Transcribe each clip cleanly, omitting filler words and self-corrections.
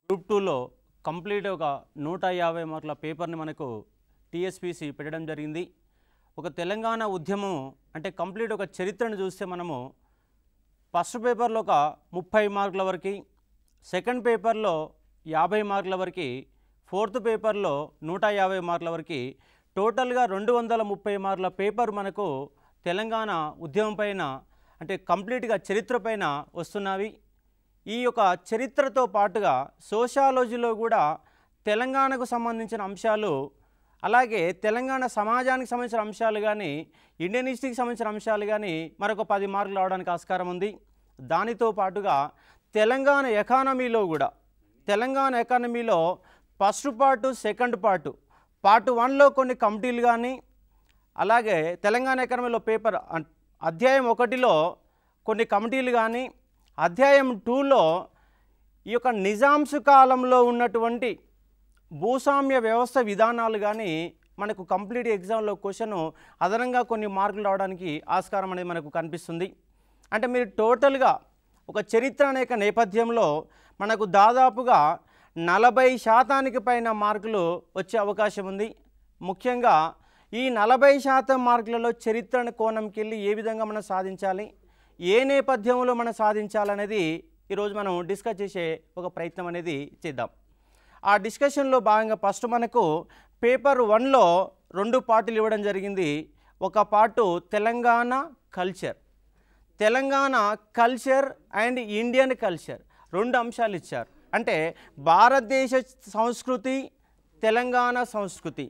Group 2లో complete ఒక 150 మార్కుల పేపర్ని మనకు టీఎస్పీసీ పెట్టడం జరిగింది. ఒక తెలంగాణ ఉద్యమం అంటే కంప్లీట్ ఒక చరిత్రను చూస్తే మనము ఫస్ట్ పేపర్లో ఒక 30 మార్కుల వరకు, సెకండ్ పేపర్లో 50 మార్కుల వరకు, ఫోర్త్ పేపర్లో 150 మార్కుల వరకు, టోటల్గా 230 మార్కుల పేపర్ మనకు తెలంగాణ ఉద్యమం పైన అంటే కంప్లీట్గా చరిత్ర పైన వస్తున్నవి. ఈ యొక్క చరిత్రతో పాటుగా సోషాలజీలో కూడా తెలంగాణకు సంబంధించిన అంశాలు, అలాగే తెలంగాణ సమాజానికి సంబంధించిన అంశాలు కానీ, ఇండియన్ హిస్టరీకి సంబంధించిన అంశాలు కానీ మరొక 10 మార్కులు రావడానికి ఆస్కారం ఉంది. దానితో పాటుగా తెలంగాణ ఎకానమీలో కూడా, తెలంగాణ ఎకానమీలో first part, second part, part 1లో కొన్ని కమిటీలు కానీ, అలాగే తెలంగాణ ఎకానమీలో పేపర్ అధ్యాయం 1లో కొన్ని కమిటీలు కానీ, అధ్యాయం 2లో ఈ యొక్క నిజాంస్ కాలంలో ఉన్నటువంటి భూస్వామ్య వ్యవస్థ విధానాలు కానీ మనకు కంప్లీట్ ఎగ్జామ్లో క్వశ్చన్ అదనంగా కొన్ని మార్కులు రావడానికి ఆస్కారం అనేది మనకు కనిపిస్తుంది. అంటే మీరు టోటల్గా ఒక చరిత్ర అనేక నేపథ్యంలో మనకు దాదాపుగా 40% పైన మార్కులు వచ్చే అవకాశం ఉంది. ముఖ్యంగా ఈ 40% మార్కులలో చరిత్ర కోణంకి వెళ్ళి ఏ విధంగా మనం సాధించాలి, ఏ నేపథ్యంలో మనం సాధించాలనేది ఈరోజు మనం డిస్కస్ చేసే ఒక ప్రయత్నం అనేది చేద్దాం. ఆ డిస్కషన్లో భాగంగా ఫస్ట్ మనకు పేపర్ 1లో 2 పార్టులు ఇవ్వడం జరిగింది. ఒక part Telangana culture, Telangana culture and Indian culture 2 అంశాలు ఇచ్చారు. అంటే భారతదేశ సంస్కృతి, తెలంగాణ సంస్కృతి,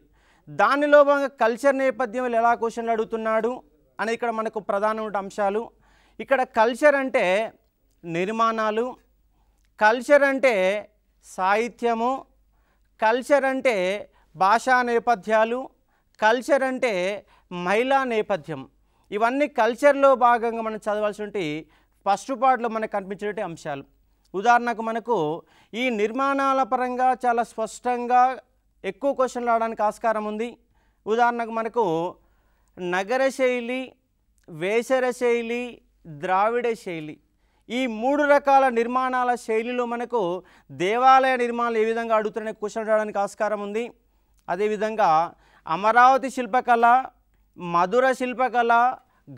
దానిలో భాగంగా కల్చర్ నేపథ్యంలో ఎలా క్వశ్చన్లు అడుగుతున్నాడు అనేది ఇక్కడ మనకు ప్రధానమైన అంశాలు. ఇక్కడ కల్చర్ అంటే నిర్మాణాలు, కల్చర్ అంటే సాహిత్యము, కల్చర్ అంటే భాషా నేపథ్యాలు, కల్చర్ అంటే మహిళా నేపథ్యం, ఇవన్నీ కల్చర్లో భాగంగా మనం చదవాల్సినటువంటి ఫస్ట్ పార్ట్లో మనకు కనిపించేటువంటి అంశాలు. ఉదాహరణకు మనకు ఈ నిర్మాణాల పరంగా చాలా స్పష్టంగా ఎక్కువ క్వశ్చన్లు రావడానికి ఆస్కారం ఉంది. ఉదాహరణకు మనకు నగర శైలి, వేసర శైలి, ద్రావిడ శైలి, ఈ 3 రకాల నిర్మాణాల శైలిలో మనకు దేవాలయ నిర్మాణాలు ఏ విధంగా అడుగుతున్న క్వశ్చన్ రావడానికి ఆస్కారం ఉంది. అదేవిధంగా అమరావతి శిల్పకళ, మధుర శిల్పకళ,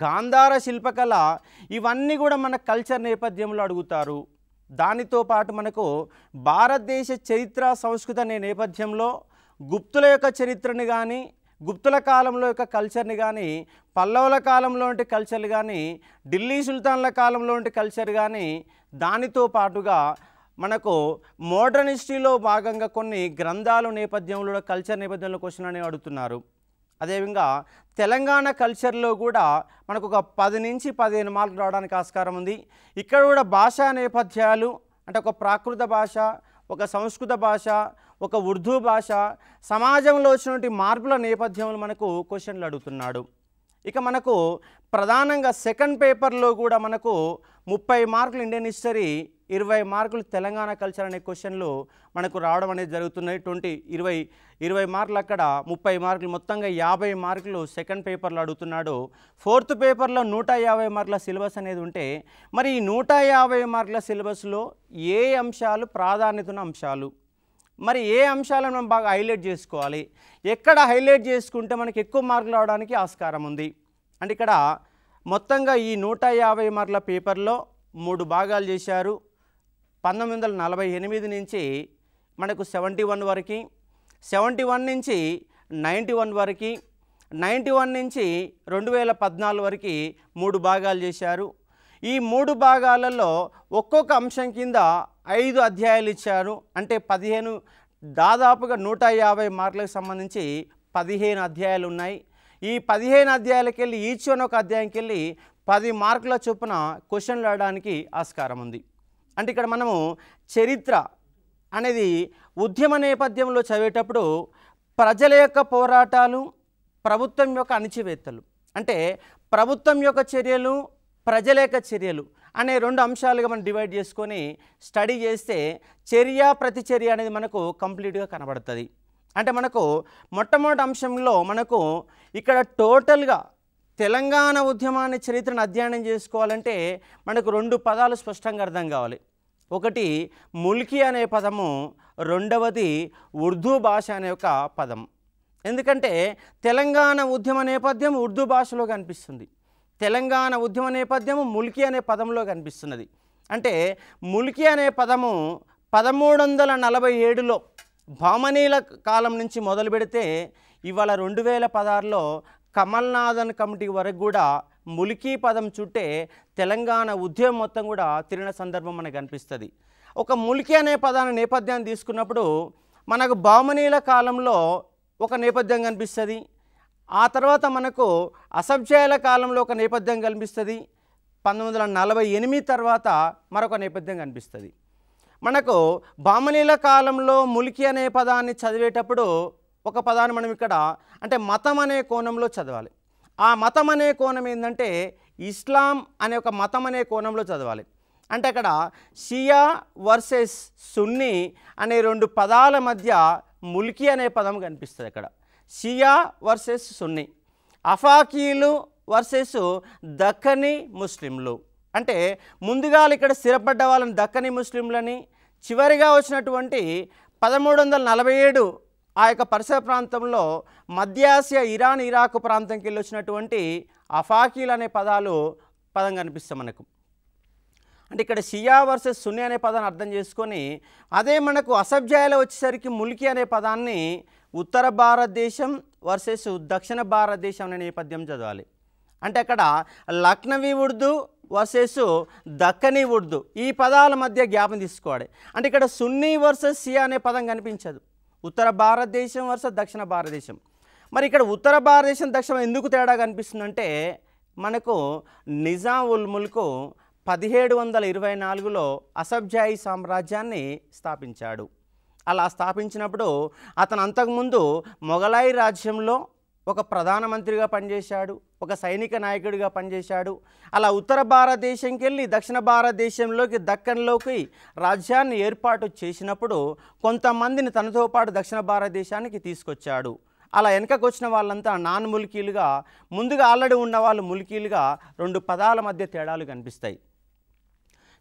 గాంధార శిల్పకళ, ఇవన్నీ కూడా మన కల్చర్ నేపథ్యంలో అడుగుతారు. దానితో పాటు మనకు భారతదేశ చరిత్ర సంస్కృతి అనే నేపథ్యంలో గుప్తుల యొక్క చరిత్రని కానీ, గుప్తుల కాలంలో యొక్క కల్చర్ని కానీ, పల్లవుల కాలంలో ఉంటే కల్చర్లు కానీ, ఢిల్లీ సుల్తాన్ల కాలంలో ఉంటే కల్చర్ కానీ, దానితో పాటుగా మనకు మోడర్న్ హిస్టరీలో భాగంగా కొన్ని గ్రంథాల నేపథ్యంలో కల్చర్ నేపథ్యంలో క్వశ్చన్ అనేవి అడుగుతున్నారు. అదేవిధంగా తెలంగాణ కల్చర్లో కూడా మనకు ఒక 10 నుంచి 15 మార్కులు రావడానికి ఆస్కారం ఉంది. ఇక్కడ కూడా భాషా నేపథ్యాలు అంటే ఒక ప్రాకృత భాష, ఒక సంస్కృత భాష, ఒక ఉర్దూ భాష, సమాజంలో వచ్చినటువంటి మార్పుల నేపథ్యంలో మనకు క్వశ్చన్లు అడుగుతున్నాడు. ఇక మనకు ప్రధానంగా సెకండ్ పేపర్లో కూడా మనకు 30 మార్కులు ఇండియన్ హిస్టరీ, 20 మార్కులు తెలంగాణ కల్చర్ అనే క్వశ్చన్లు మనకు రావడం అనేది జరుగుతున్నాయి. 20 మార్కులు అక్కడ, 30 మార్కులు, మొత్తంగా 50 మార్కులు సెకండ్ పేపర్లో అడుగుతున్నాడు. ఫోర్త్ పేపర్లో 150 మార్కుల సిలబస్ అనేది ఉంటే మరి ఈ 150 మార్కుల సిలబస్లో ఏ అంశాలు ప్రాధాన్యత ఉన్న అంశాలు, మరి ఏ అంశాలను మనం బాగా హైలైట్ చేసుకోవాలి, ఎక్కడ హైలైట్ చేసుకుంటే మనకి ఎక్కువ మార్కులు రావడానికి ఆస్కారం ఉంది అంటే ఇక్కడ మొత్తంగా ఈ 150 మార్కుల పేపర్లో 3 భాగాలు చేశారు. 1948 నుంచి మనకు 71 వరకు, 71 నుంచి 91 వరకు, 91 నుంచి 2014 వరకు 3 భాగాలు చేశారు. ఈ 3 భాగాలలో ఒక్కొక్క అంశం కింద 5 అధ్యాయాలు ఇచ్చారు. అంటే 15, దాదాపుగా 150 మార్కులకు సంబంధించి 15 అధ్యాయాలు ఉన్నాయి. ఈ 15 అధ్యాయాలకు వెళ్ళి ఈచ్ వన్ ఒక అధ్యాయంకి వెళ్ళి 10 మార్కుల చొప్పున క్వశ్చన్లు రావడానికి ఆస్కారం ఉంది. అంటే ఇక్కడ మనము చరిత్ర అనేది ఉద్యమ నేపథ్యంలో చదివేటప్పుడు ప్రజల యొక్క పోరాటాలు, ప్రభుత్వం యొక్క అణిచివేతలు, అంటే ప్రభుత్వం యొక్క చర్యలు, ప్రజల యొక్క చర్యలు అనే 2 అంశాలుగా మనం డివైడ్ చేసుకొని స్టడీ చేస్తే చర్య ప్రతిచర్య అనేది మనకు కంప్లీట్గా కనబడుతుంది. అంటే మనకు మొట్టమొదటి అంశంలో మనకు ఇక్కడ టోటల్గా తెలంగాణ ఉద్యమాన్ని చరిత్రను అధ్యయనం చేసుకోవాలంటే మనకు 2 పదాలు స్పష్టంగా అర్థం కావాలి. ఒకటి ముల్కీ అనే పదము, రెండవది ఉర్దూ భాష అనే ఒక పదం. ఎందుకంటే తెలంగాణ ఉద్యమ నేపథ్యం ఉర్దూ భాషలో కనిపిస్తుంది, తెలంగాణ ఉద్యమ నేపథ్యము ముల్కీ అనే పదంలో కనిపిస్తున్నది. అంటే ముల్కీ అనే పదము 1347లో భామనీల కాలం నుంచి మొదలు పెడితే ఇవాళ 2016లో కమల్నాథన్ కమిటీ వరకు కూడా ముల్కీ పదం చుట్టే తెలంగాణ ఉద్యమం మొత్తం కూడా తిరిగిన సందర్భం మనకు కనిపిస్తుంది. ఒక ముల్కీ అనే పదాన్ని నేపథ్యాన్ని తీసుకున్నప్పుడు మనకు భామనీల కాలంలో ఒక నేపథ్యం కనిపిస్తుంది, ఆ తర్వాత మనకు అసబ్జాయిల కాలంలో ఒక నేపథ్యం కనిపిస్తుంది, 1948 తర్వాత మరొక నేపథ్యం కనిపిస్తుంది. మనకు భామనీల కాలంలో ముల్కీ అనే పదాన్ని చదివేటప్పుడు ఒక పదాన్ని మనం ఇక్కడ అంటే మతం అనే కోణంలో చదవాలి. ఆ మతం అనే కోణం ఏంటంటే ఇస్లాం అనే ఒక మతం అనే కోణంలో చదవాలి. అంటే అక్కడ షియా వర్సెస్ సున్నీ అనే రెండు పదాల మధ్య ముల్కీ అనే పదం కనిపిస్తుంది. అక్కడ షియా వర్సెస్ సున్నీ, అఫాకీలు వర్సెస్ దక్కనీ ముస్లింలు. అంటే ముందుగా ఇక్కడ స్థిరపడ్డ వాళ్ళని దక్కనీ ముస్లింలని, చివరిగా వచ్చినటువంటి 1347 ఆ యొక్క పరిసర ప్రాంతంలో మధ్యాసియా ఇరాన్ ఇరాక్ ప్రాంతంకి వెళ్ళి వచ్చినటువంటి అఫాకీలు అనే పదం కనిపిస్తాం మనకు. అంటే ఇక్కడ షియా వర్సెస్ సున్నీ అనే పదాన్ని అర్థం చేసుకొని అదే మనకు అసబ్జాయిలో వచ్చేసరికి ముల్కీ అనే పదాన్ని ఉత్తర భారతదేశం వర్సెస్ దక్షిణ భారతదేశం అనే నేపథ్యం చదవాలి. అంటే అక్కడ లక్నవీ ఉర్దూ వర్సెస్ దక్కనీ ఉర్దూ ఈ పదాల మధ్య గ్యాప్ని తీసుకోవాలి. అంటే ఇక్కడ సున్నీ వర్సెస్ షియా అనే పదం కనిపించదు, ఉత్తర భారతదేశం వర్సెస్ దక్షిణ భారతదేశం. మరి ఇక్కడ ఉత్తర భారతదేశం దక్షిణం ఎందుకు తేడా కనిపిస్తుందంటే మనకు నిజాం ఉల్ ముల్క్ 1724లో అసబ్జాయి సామ్రాజ్యాన్ని స్థాపించాడు. అలా స్థాపించినప్పుడు అతను అంతకుముందు మొఘలాయి రాజ్యంలో ఒక ప్రధానమంత్రిగా పనిచేశాడు, ఒక సైనిక నాయకుడిగా పనిచేశాడు. అలా ఉత్తర భారతదేశంకి వెళ్ళి దక్షిణ భారతదేశంలోకి దక్కన్లోకి రాజ్యాన్ని ఏర్పాటు చేసినప్పుడు కొంతమందిని తనతో పాటు దక్షిణ భారతదేశానికి తీసుకొచ్చాడు. అలా వెనకకు వచ్చిన వాళ్ళంతా నాన్ ముల్కీలుగా, ముందుగా ఆల్రెడీ ఉన్న వాళ్ళు ముల్కీలుగా రెండు పదాల మధ్య తేడాలు కనిపిస్తాయి.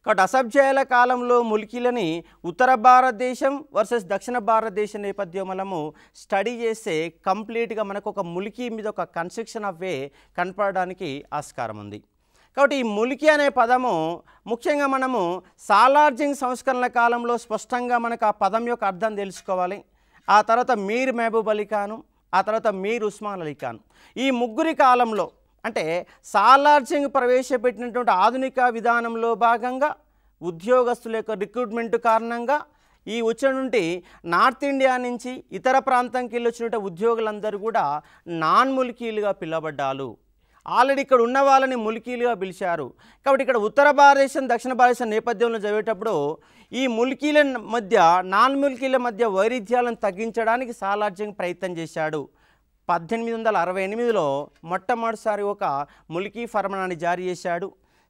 కాబట్టి అసబ్జాయిల కాలంలో ముల్కీలని ఉత్తర భారతదేశం వర్సెస్ దక్షిణ భారతదేశం నేపథ్యం మనము స్టడీ చేస్తే కంప్లీట్గా మనకు ఒక ముల్కీ మీద ఒక కన్స్ట్రక్షన్ ఆఫ్ వే కనపడడానికి ఆస్కారం ఉంది. కాబట్టి ఈ ముల్కీ అనే పదము ముఖ్యంగా మనము సాలార్జింగ్ సంస్కరణల కాలంలో స్పష్టంగా మనకు ఆ పదం యొక్క అర్థం తెలుసుకోవాలి. ఆ తర్వాత మీర్ మహబూబ్ అలీ ఖాను, ఆ తర్వాత మీర్ ఉస్మాన్ అలీ ఖాన్, ఈ ముగ్గురి కాలంలో అంటే సాలార్జింగ్ ప్రవేశపెట్టినటువంటి ఆధునిక విధానంలో భాగంగా ఉద్యోగస్తుల యొక్క రిక్రూట్మెంట్ కారణంగా ఈ వచ్చినటువంటి నార్త్ ఇండియా నుంచి ఇతర ప్రాంతంకి వెళ్ళి వచ్చినటువంటి ఉద్యోగులందరూ కూడా నాన్ ముల్కీలుగా పిలవబడ్డారు. ఆల్రెడీ ఇక్కడ ఉన్న వాళ్ళని ముల్కీలుగా పిలిచారు. కాబట్టి ఇక్కడ ఉత్తర భారతదేశం దక్షిణ భారతదేశం నేపథ్యంలో చదివేటప్పుడు ఈ ముల్కీల మధ్య నాన్ ముల్కీల మధ్య వైరుధ్యాలను తగ్గించడానికి సాలార్జింగ్ ప్రయత్నం చేశాడు. 1868లో మొట్టమొదటిసారి ఒక ముల్కీ ఫర్మానాన్ని జారీ చేశాడు.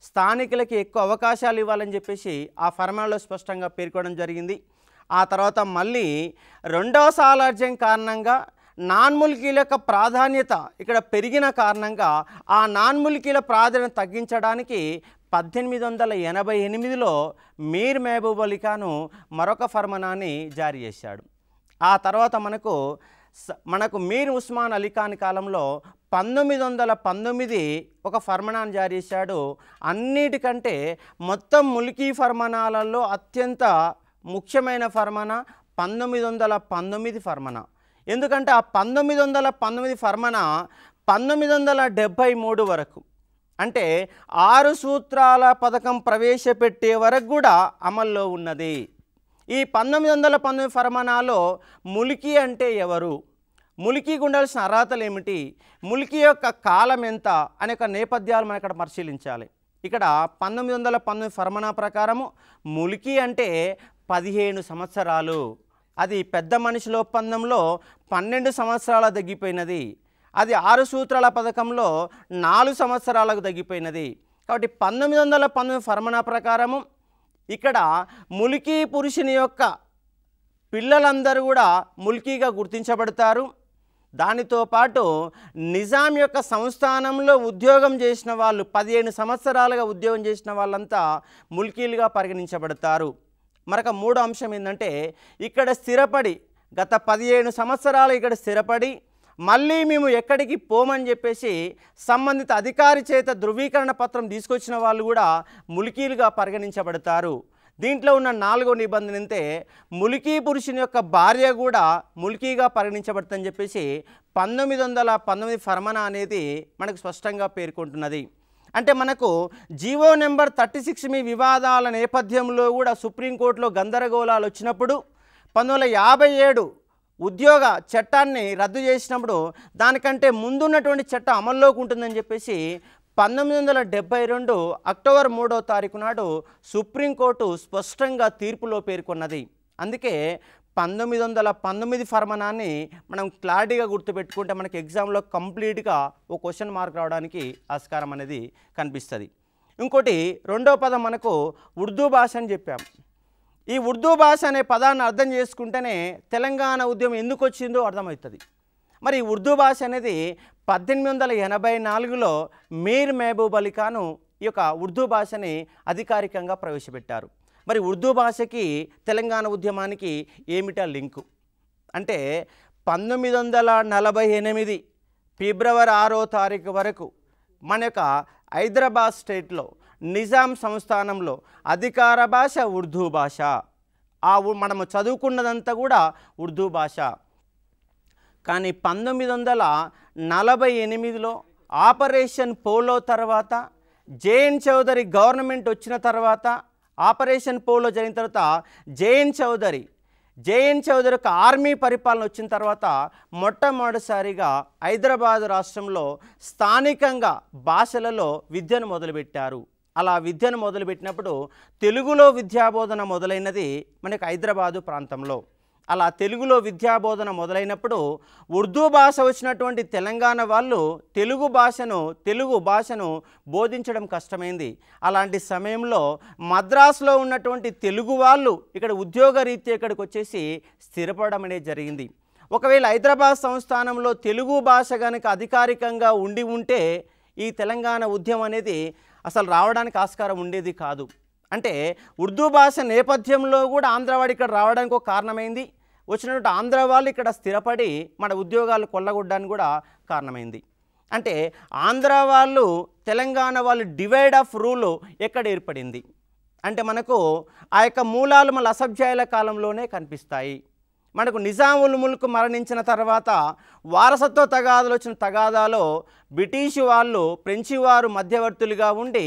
స్థానికులకి ఎక్కువ అవకాశాలు ఇవ్వాలని చెప్పేసి ఆ ఫర్మానాలో స్పష్టంగా పేర్కొనడం జరిగింది. ఆ తర్వాత మళ్ళీ రెండవ సాలార్జింగ్ కారణంగా నాన్ ముల్కీల యొక్క ప్రాధాన్యత ఇక్కడ పెరిగిన కారణంగా ఆ నాన్ ముల్కీల ప్రాధాన్యత తగ్గించడానికి 1888లో మీర్ మహబూబ్ అలీ ఖాను మరొక ఫర్మానాన్ని జారీ చేశాడు. ఆ తర్వాత మనకు మీర్ ఉస్మాన్ అలీ ఖాన్ కాలంలో 1919 ఒక ఫర్మానాన్ని జారీ చేశాడు. అన్నిటికంటే మొత్తం ముల్కీ ఫర్మానాలలో అత్యంత ముఖ్యమైన ఫర్మానా 1919 ఫర్మానా. ఎందుకంటే ఆ 1919 ఫర్మానా 1973 వరకు అంటే 6 సూత్రాల పథకం ప్రవేశపెట్టే వరకు కూడా అమల్లో ఉన్నది. ఈ 1919 ఫర్మానాలో ముల్కీ అంటే ఎవరు, ముల్కీకి ఉండాల్సిన అర్హతలు ఏమిటి, ముల్కీ యొక్క కాలం ఎంత అనే ఒక నేపథ్యాలు మనం ఇక్కడ పరిశీలించాలి. ఇక్కడ 1919 ఫర్మానా ప్రకారము ముల్కీ అంటే 15 సంవత్సరాలు. అది పెద్ద మనుషుల ఒప్పందంలో 12 సంవత్సరాలకు తగ్గిపోయినది. అది 6 సూత్రాల పథకంలో 4 సంవత్సరాలకు తగ్గిపోయినది. కాబట్టి 1919 ఫర్మానా ప్రకారము ఇక్కడ ముల్కీ పురుషుని యొక్క పిల్లలందరూ కూడా ముల్కీగా గుర్తించబడతారు. దానితో పాటు నిజాం యొక్క సంస్థానంలో ఉద్యోగం చేసిన వాళ్ళు 15 సంవత్సరాలుగా ఉద్యోగం చేసిన వాళ్ళంతా ముల్కీలుగా పరిగణించబడతారు. మరొక మూడో అంశం ఏంటంటే ఇక్కడ స్థిరపడి గత 17 సంవత్సరాలు ఇక్కడ స్థిరపడి మళ్ళీ మేము ఎక్కడికి పోమని చెప్పేసి సంబంధిత అధికారి చేత ధృవీకరణ పత్రం తీసుకొచ్చిన వాళ్ళు కూడా ములికీలుగా పరిగణించబడతారు. దీంట్లో ఉన్న 4వ నిబంధన అంటే ములికీ పురుషుని యొక్క భార్య కూడా ములికీగా పరిగణించబడుతుందని చెప్పేసి 1919 ఫర్మానా అనేది మనకు స్పష్టంగా పేర్కొంటున్నది. అంటే మనకు జీవో నెంబర్ 36 మీ వివాదాల నేపథ్యంలో కూడా సుప్రీంకోర్టులో గందరగోళాలు వచ్చినప్పుడు 1957 ఉద్యోగ చట్టాన్ని రద్దు చేసినప్పుడు దానికంటే ముందున్నటువంటి చట్టం అమల్లోకి ఉంటుందని చెప్పేసి 1972 అక్టోబర్ 3వ తారీఖు నాడు సుప్రీంకోర్టు స్పష్టంగా తీర్పులో పేర్కొన్నది. అందుకే 1919 ఫర్మానాన్ని మనం క్లారిటీగా గుర్తుపెట్టుకుంటే మనకి ఎగ్జామ్లో కంప్లీట్గా ఒక క్వశ్చన్ మార్క్ రావడానికి ఆస్కారం అనేది కనిపిస్తుంది. ఇంకోటి రెండో పదం మనకు ఉర్దూ భాష అని చెప్పాం. ఈ ఉర్దూ భాష అనే పదాన్ని అర్థం చేసుకుంటేనే తెలంగాణ ఉద్యమం ఎందుకు వచ్చిందో అర్థమవుతుంది. మరి ఉర్దూ భాష అనేది 1884లో మీర్ మహబూబ్ అలీ ఖాను ఈ యొక్క ఉర్దూ భాషని అధికారికంగా ప్రవేశపెట్టారు. మరి ఉర్దూ భాషకి తెలంగాణ ఉద్యమానికి ఏమిటా లింకు అంటే 1948 ఫిబ్రవరి 6వ తారీఖు వరకు మన యొక్క హైదరాబాద్ స్టేట్లో నిజాం సంస్థానంలో అధికార భాష ఉర్దూ భాష. మనము చదువుకున్నదంతా కూడా ఉర్దూ భాష. కానీ 1948లో ఆపరేషన్ పోలో తర్వాత జేఎన్ చౌదరి గవర్నమెంట్ వచ్చిన తర్వాత ఆపరేషన్ పోలో జరిగిన తర్వాత జేఎన్ చౌదరి ఒక ఆర్మీ పరిపాలన వచ్చిన తర్వాత మొట్టమొదటిసారిగా హైదరాబాద్ రాష్ట్రంలో స్థానికంగా భాషలలో విద్యను మొదలుపెట్టారు. అలా విద్యను మొదలుపెట్టినప్పుడు తెలుగులో విద్యాబోధన మొదలైనది మనకు హైదరాబాదు ప్రాంతంలో. అలా తెలుగులో విద్యాబోధన మొదలైనప్పుడు ఉర్దూ భాష వచ్చినటువంటి తెలంగాణ వాళ్ళు తెలుగు భాషను బోధించడం కష్టమైంది. అలాంటి సమయంలో మద్రాసులో ఉన్నటువంటి తెలుగు వాళ్ళు ఇక్కడ ఉద్యోగ రీత్యా ఇక్కడికి వచ్చేసి స్థిరపడడం అనేది జరిగింది. ఒకవేళ హైదరాబాద్ సంస్థానంలో తెలుగు భాష కనుక అధికారికంగా ఉండి ఉంటే ఈ తెలంగాణ ఉద్యమం అనేది అసలు రావడానికి ఆస్కారం ఉండేది కాదు. అంటే ఉర్దూ భాష నేపథ్యంలో కూడా ఆంధ్రవాడు ఇక్కడ రావడానికి ఒక కారణమైంది. వచ్చినటువంటి ఆంధ్ర వాళ్ళు ఇక్కడ స్థిరపడి మన ఉద్యోగాలు కొల్లగొట్టడానికి కూడా కారణమైంది. అంటే ఆంధ్ర వాళ్ళు తెలంగాణ వాళ్ళు డివైడ్ ఆఫ్ రూల్ ఎక్కడ ఏర్పడింది అంటే మనకు ఆ యొక్క మూలాలు మన అసభ్యాయుల కాలంలోనే కనిపిస్తాయి. మనకు నిజాముల్ ముల్క్ మరణించిన తర్వాత వారసత్వ తగాదాలు వచ్చిన తగాదాలో బ్రిటిష్ వాళ్ళు ఫ్రెంచి వారు మధ్యవర్తులుగా ఉండి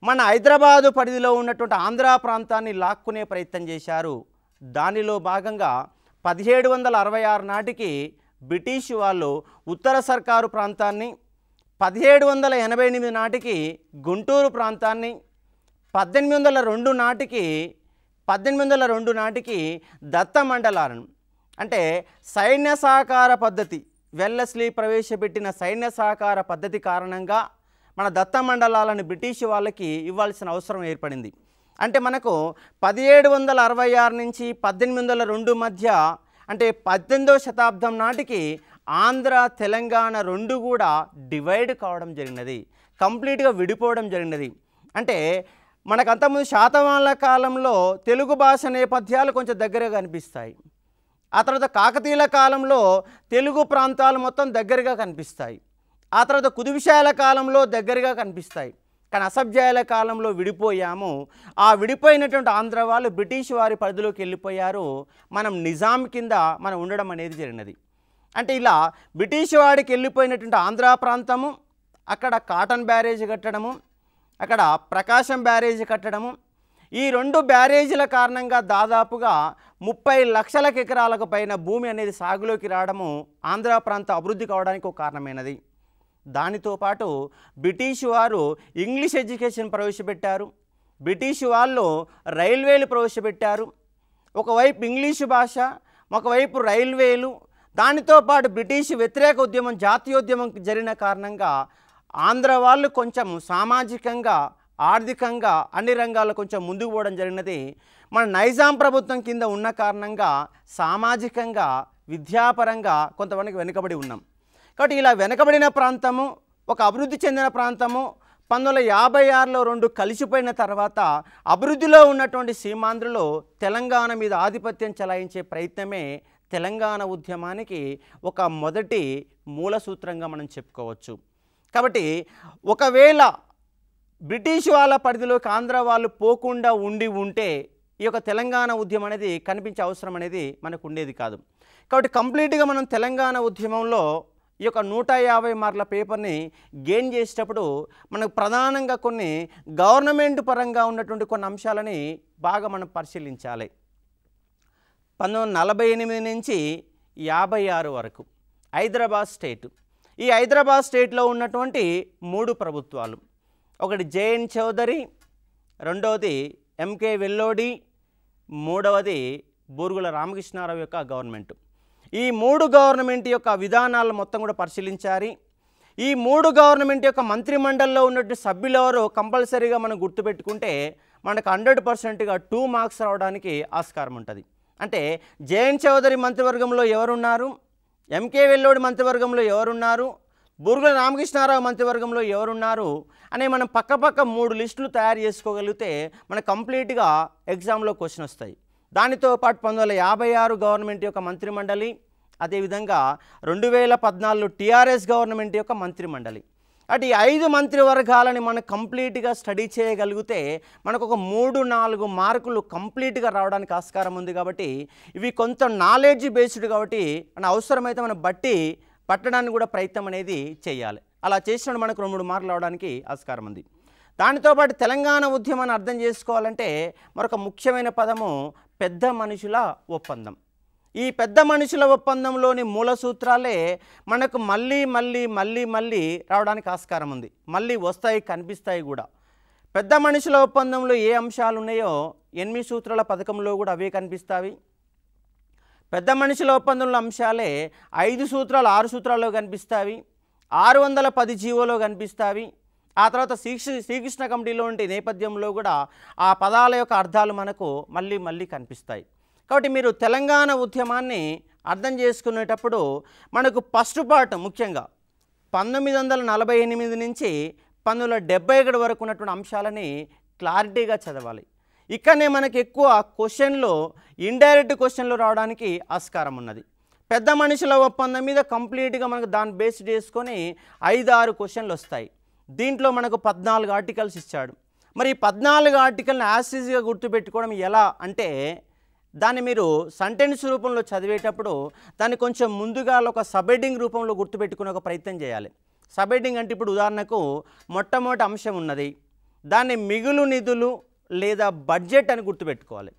మన హైదరాబాదు పరిధిలో ఉన్నటువంటి ఆంధ్ర ప్రాంతాన్ని లాక్కునే ప్రయత్నం చేశారు. దానిలో భాగంగా 1766 నాటికి బ్రిటిష్ వాళ్ళు ఉత్తర సర్కారు ప్రాంతాన్ని, 1788 నాటికి గుంటూరు ప్రాంతాన్ని, 1802 నాటికి దత్త మండలాలను అంటే సైన్య సహకార పద్ధతి వెల్లస్లీ ప్రవేశపెట్టిన సైన్య సహకార పద్ధతి కారణంగా మన దత్త మండలాలను బ్రిటిష్ వాళ్ళకి ఇవ్వాల్సిన అవసరం ఏర్పడింది. అంటే మనకు 1766 నుంచి 1802 మధ్య అంటే 18వ శతాబ్దం నాటికి ఆంధ్ర తెలంగాణ రెండు కూడా డివైడ్ కావడం జరిగినది, కంప్లీట్గా విడిపోవడం జరిగినది. అంటే మనకు అంతకుముందు శాతవాహనుల కాలంలో తెలుగు భాష నేపథ్యాలు కొంచెం దగ్గరగా కనిపిస్తాయి. ఆ తర్వాత కాకతీయుల కాలంలో తెలుగు ప్రాంతాలు మొత్తం దగ్గరగా కనిపిస్తాయి. ఆ తర్వాత కుతుబ్షాల కాలంలో దగ్గరగా కనిపిస్తాయి. కానీ అసబ్జాయిల కాలంలో విడిపోయాము. ఆ విడిపోయినటువంటి ఆంధ్ర వాళ్ళు బ్రిటిష్ వారి పరిధిలోకి వెళ్ళిపోయారు. మనం నిజాం కింద మనం ఉండడం అనేది జరిగినది. అంటే ఇలా బ్రిటిష్ వాడికి వెళ్ళిపోయినటువంటి ఆంధ్ర ప్రాంతము, అక్కడ కాటన్ బ్యారేజ్ కట్టడము, అక్కడ ప్రకాశం బ్యారేజ్ కట్టడము, ఈ రెండు బ్యారేజీల కారణంగా దాదాపుగా 30 లక్షల ఎకరాలకు పైన భూమి అనేది సాగులోకి రావడము ఆంధ్ర ప్రాంత అభివృద్ధి కావడానికి ఒక కారణమైనది. దానితో పాటు బ్రిటిష్ వారు ఇంగ్లీష్ ఎడ్యుకేషన్ ప్రవేశపెట్టారు. బ్రిటిష్ వాళ్ళు రైల్వేలు ప్రవేశపెట్టారు. ఒకవైపు ఇంగ్లీషు భాష, ఒకవైపు రైల్వేలు, దానితో పాటు బ్రిటిష్ వ్యతిరేక ఉద్యమం, జాతీయోద్యమం జరిగిన కారణంగా ఆంధ్ర వాళ్ళు కొంచెం సామాజికంగా, ఆర్థికంగా అన్ని రంగాల్లో కొంచెం ముందుకు పోవడం జరిగినది. మన నైజాం ప్రభుత్వం కింద ఉన్న కారణంగా సామాజికంగా, విద్యాపరంగా కొంతమందికి వెనుకబడి ఉన్నాం. కాబట్టి ఇలా వెనుకబడిన ప్రాంతము, ఒక అభివృద్ధి చెందిన ప్రాంతము, 1956లో రెండు కలిసిపోయిన తర్వాత అభివృద్ధిలో ఉన్నటువంటి సీమాంధ్రలో తెలంగాణ మీద ఆధిపత్యం చెలాయించే ప్రయత్నమే తెలంగాణ ఉద్యమానికి ఒక మొదటి మూల సూత్రంగా మనం చెప్పుకోవచ్చు. కాబట్టి ఒకవేళ బ్రిటిష్ వాళ్ళ పరిధిలోకి ఆంధ్ర వాళ్ళు పోకుండా ఉంటే ఈ యొక్క తెలంగాణ ఉద్యమం అనేది కనిపించే అవసరం అనేది మనకు ఉండేది కాదు. కాబట్టి కంప్లీట్గా మనం తెలంగాణ ఉద్యమంలో ఈ యొక్క 150 మార్కుల పేపర్ని గెయిన్ చేసేటప్పుడు మనకు ప్రధానంగా కొన్ని గవర్నమెంట్ పరంగా ఉన్నటువంటి కొన్ని అంశాలని బాగా మనం పరిశీలించాలి. 1948 నుంచి 56 వరకు హైదరాబాద్ స్టేట్, ఈ హైదరాబాద్ స్టేట్లో ఉన్నటువంటి 3 ప్రభుత్వాలు, ఒకటి జేఎన్ చౌదరి, రెండవది ఎంకే వెల్లోడి, మూడవది బూరుగుల రామకృష్ణారావు యొక్క గవర్నమెంట్. ఈ 3 గవర్నమెంట్ యొక్క విధానాలు మొత్తం కూడా పరిశీలించాలి. ఈ 3 గవర్నమెంట్ యొక్క మంత్రిమండలిలో ఉన్నటువంటి సభ్యులెవరో కంపల్సరీగా మనం గుర్తుపెట్టుకుంటే మనకు 100%గా 2 మార్క్స్ రావడానికి ఆస్కారం ఉంటుంది. అంటే జేఎన్ చౌదరి మంత్రివర్గంలో ఎవరున్నారు, ఎంకే వెల్లోడి మంత్రివర్గంలో ఎవరున్నారు, బూరుగుల రామకృష్ణారావు మంత్రివర్గంలో ఎవరున్నారు అనే మనం పక్కపక్క 3 లిస్టులు తయారు చేసుకోగలిగితే మనకు కంప్లీట్గా ఎగ్జామ్లో క్వశ్చన్ వస్తాయి. దానితో పాటు 1956 గవర్నమెంట్ యొక్క మంత్రిమండలి, అదేవిధంగా 2014 టీఆర్ఎస్ గవర్నమెంట్ యొక్క మంత్రిమండలి, అటు ఈ 5 మంత్రివర్గాలని మనం కంప్లీట్గా స్టడీ చేయగలిగితే మనకు ఒక 3-4 మార్కులు కంప్లీట్గా రావడానికి ఆస్కారం ఉంది. కాబట్టి ఇవి కొంత నాలెడ్జ్ బేస్డ్ కాబట్టి మన అవసరమైతే మనం పట్టడానికి కూడా ప్రయత్నం అనేది చేయాలి. అలా చేసినప్పుడు మనకు 2-3 మార్కులు రావడానికి ఆస్కారం ఉంది. దానితో పాటు తెలంగాణ ఉద్యమాన్ని అర్థం చేసుకోవాలంటే మరొక ముఖ్యమైన పదము పెద్ద మనుషుల ఒప్పందం. ఈ పెద్ద మనుషుల ఒప్పందంలోని మూల సూత్రాలే మనకు మళ్ళీ రావడానికి ఆస్కారం ఉంది, మళ్ళీ వస్తాయి, కనిపిస్తాయి కూడా. పెద్ద మనుషుల ఒప్పందంలో ఏ అంశాలు ఉన్నాయో 8 సూత్రాల పథకంలో కూడా అవే కనిపిస్తాయి. పెద్ద మనుషుల ఒప్పందంలో అంశాలే 5 సూత్రాలు 6 సూత్రాల్లో కనిపిస్తాయి, 610 జీవోలో కనిపిస్తాయి. ఆ తర్వాత శ్రీకృష్ణ కమిటీలో ఉండే నేపథ్యంలో కూడా ఆ పదాల యొక్క అర్థాలు మనకు మళ్ళీ కనిపిస్తాయి. కాబట్టి మీరు తెలంగాణ ఉద్యమాన్ని అర్థం చేసుకునేటప్పుడు మనకు ఫస్ట్ పార్ట్ ముఖ్యంగా 1948 నుంచి 1971 వరకు ఉన్నటువంటి అంశాలని క్లారిటీగా చదవాలి. ఇక్కడనే మనకి ఎక్కువ క్వశ్చన్లు ఇండైరెక్ట్ క్వశ్చన్లు రావడానికి ఆస్కారం ఉన్నది. పెద్ద మనుషుల ఒప్పందం మీద కంప్లీట్గా మనకు దాన్ని బేస్ చేసుకొని 5-6 క్వశ్చన్లు వస్తాయి. దీంట్లో మనకు 14 ఆర్టికల్స్ ఇచ్చాడు. మరి ఈ 14 ఆర్టికల్ని యాసిడ్గా గుర్తుపెట్టుకోవడం ఎలా అంటే దాన్ని మీరు సెంటెన్స్ రూపంలో చదివేటప్పుడు దాన్ని కొంచెం ముందుగా ఒక సబ్హెడ్డింగ్ రూపంలో గుర్తుపెట్టుకునే ఒక ప్రయత్నం చేయాలి. సబ్హెడ్డింగ్ అంటే ఇప్పుడు ఉదాహరణకు మొట్టమొదటి అంశం ఉన్నది, దాన్ని మిగులు నిధులు లేదా బడ్జెట్ అని గుర్తుపెట్టుకోవాలి.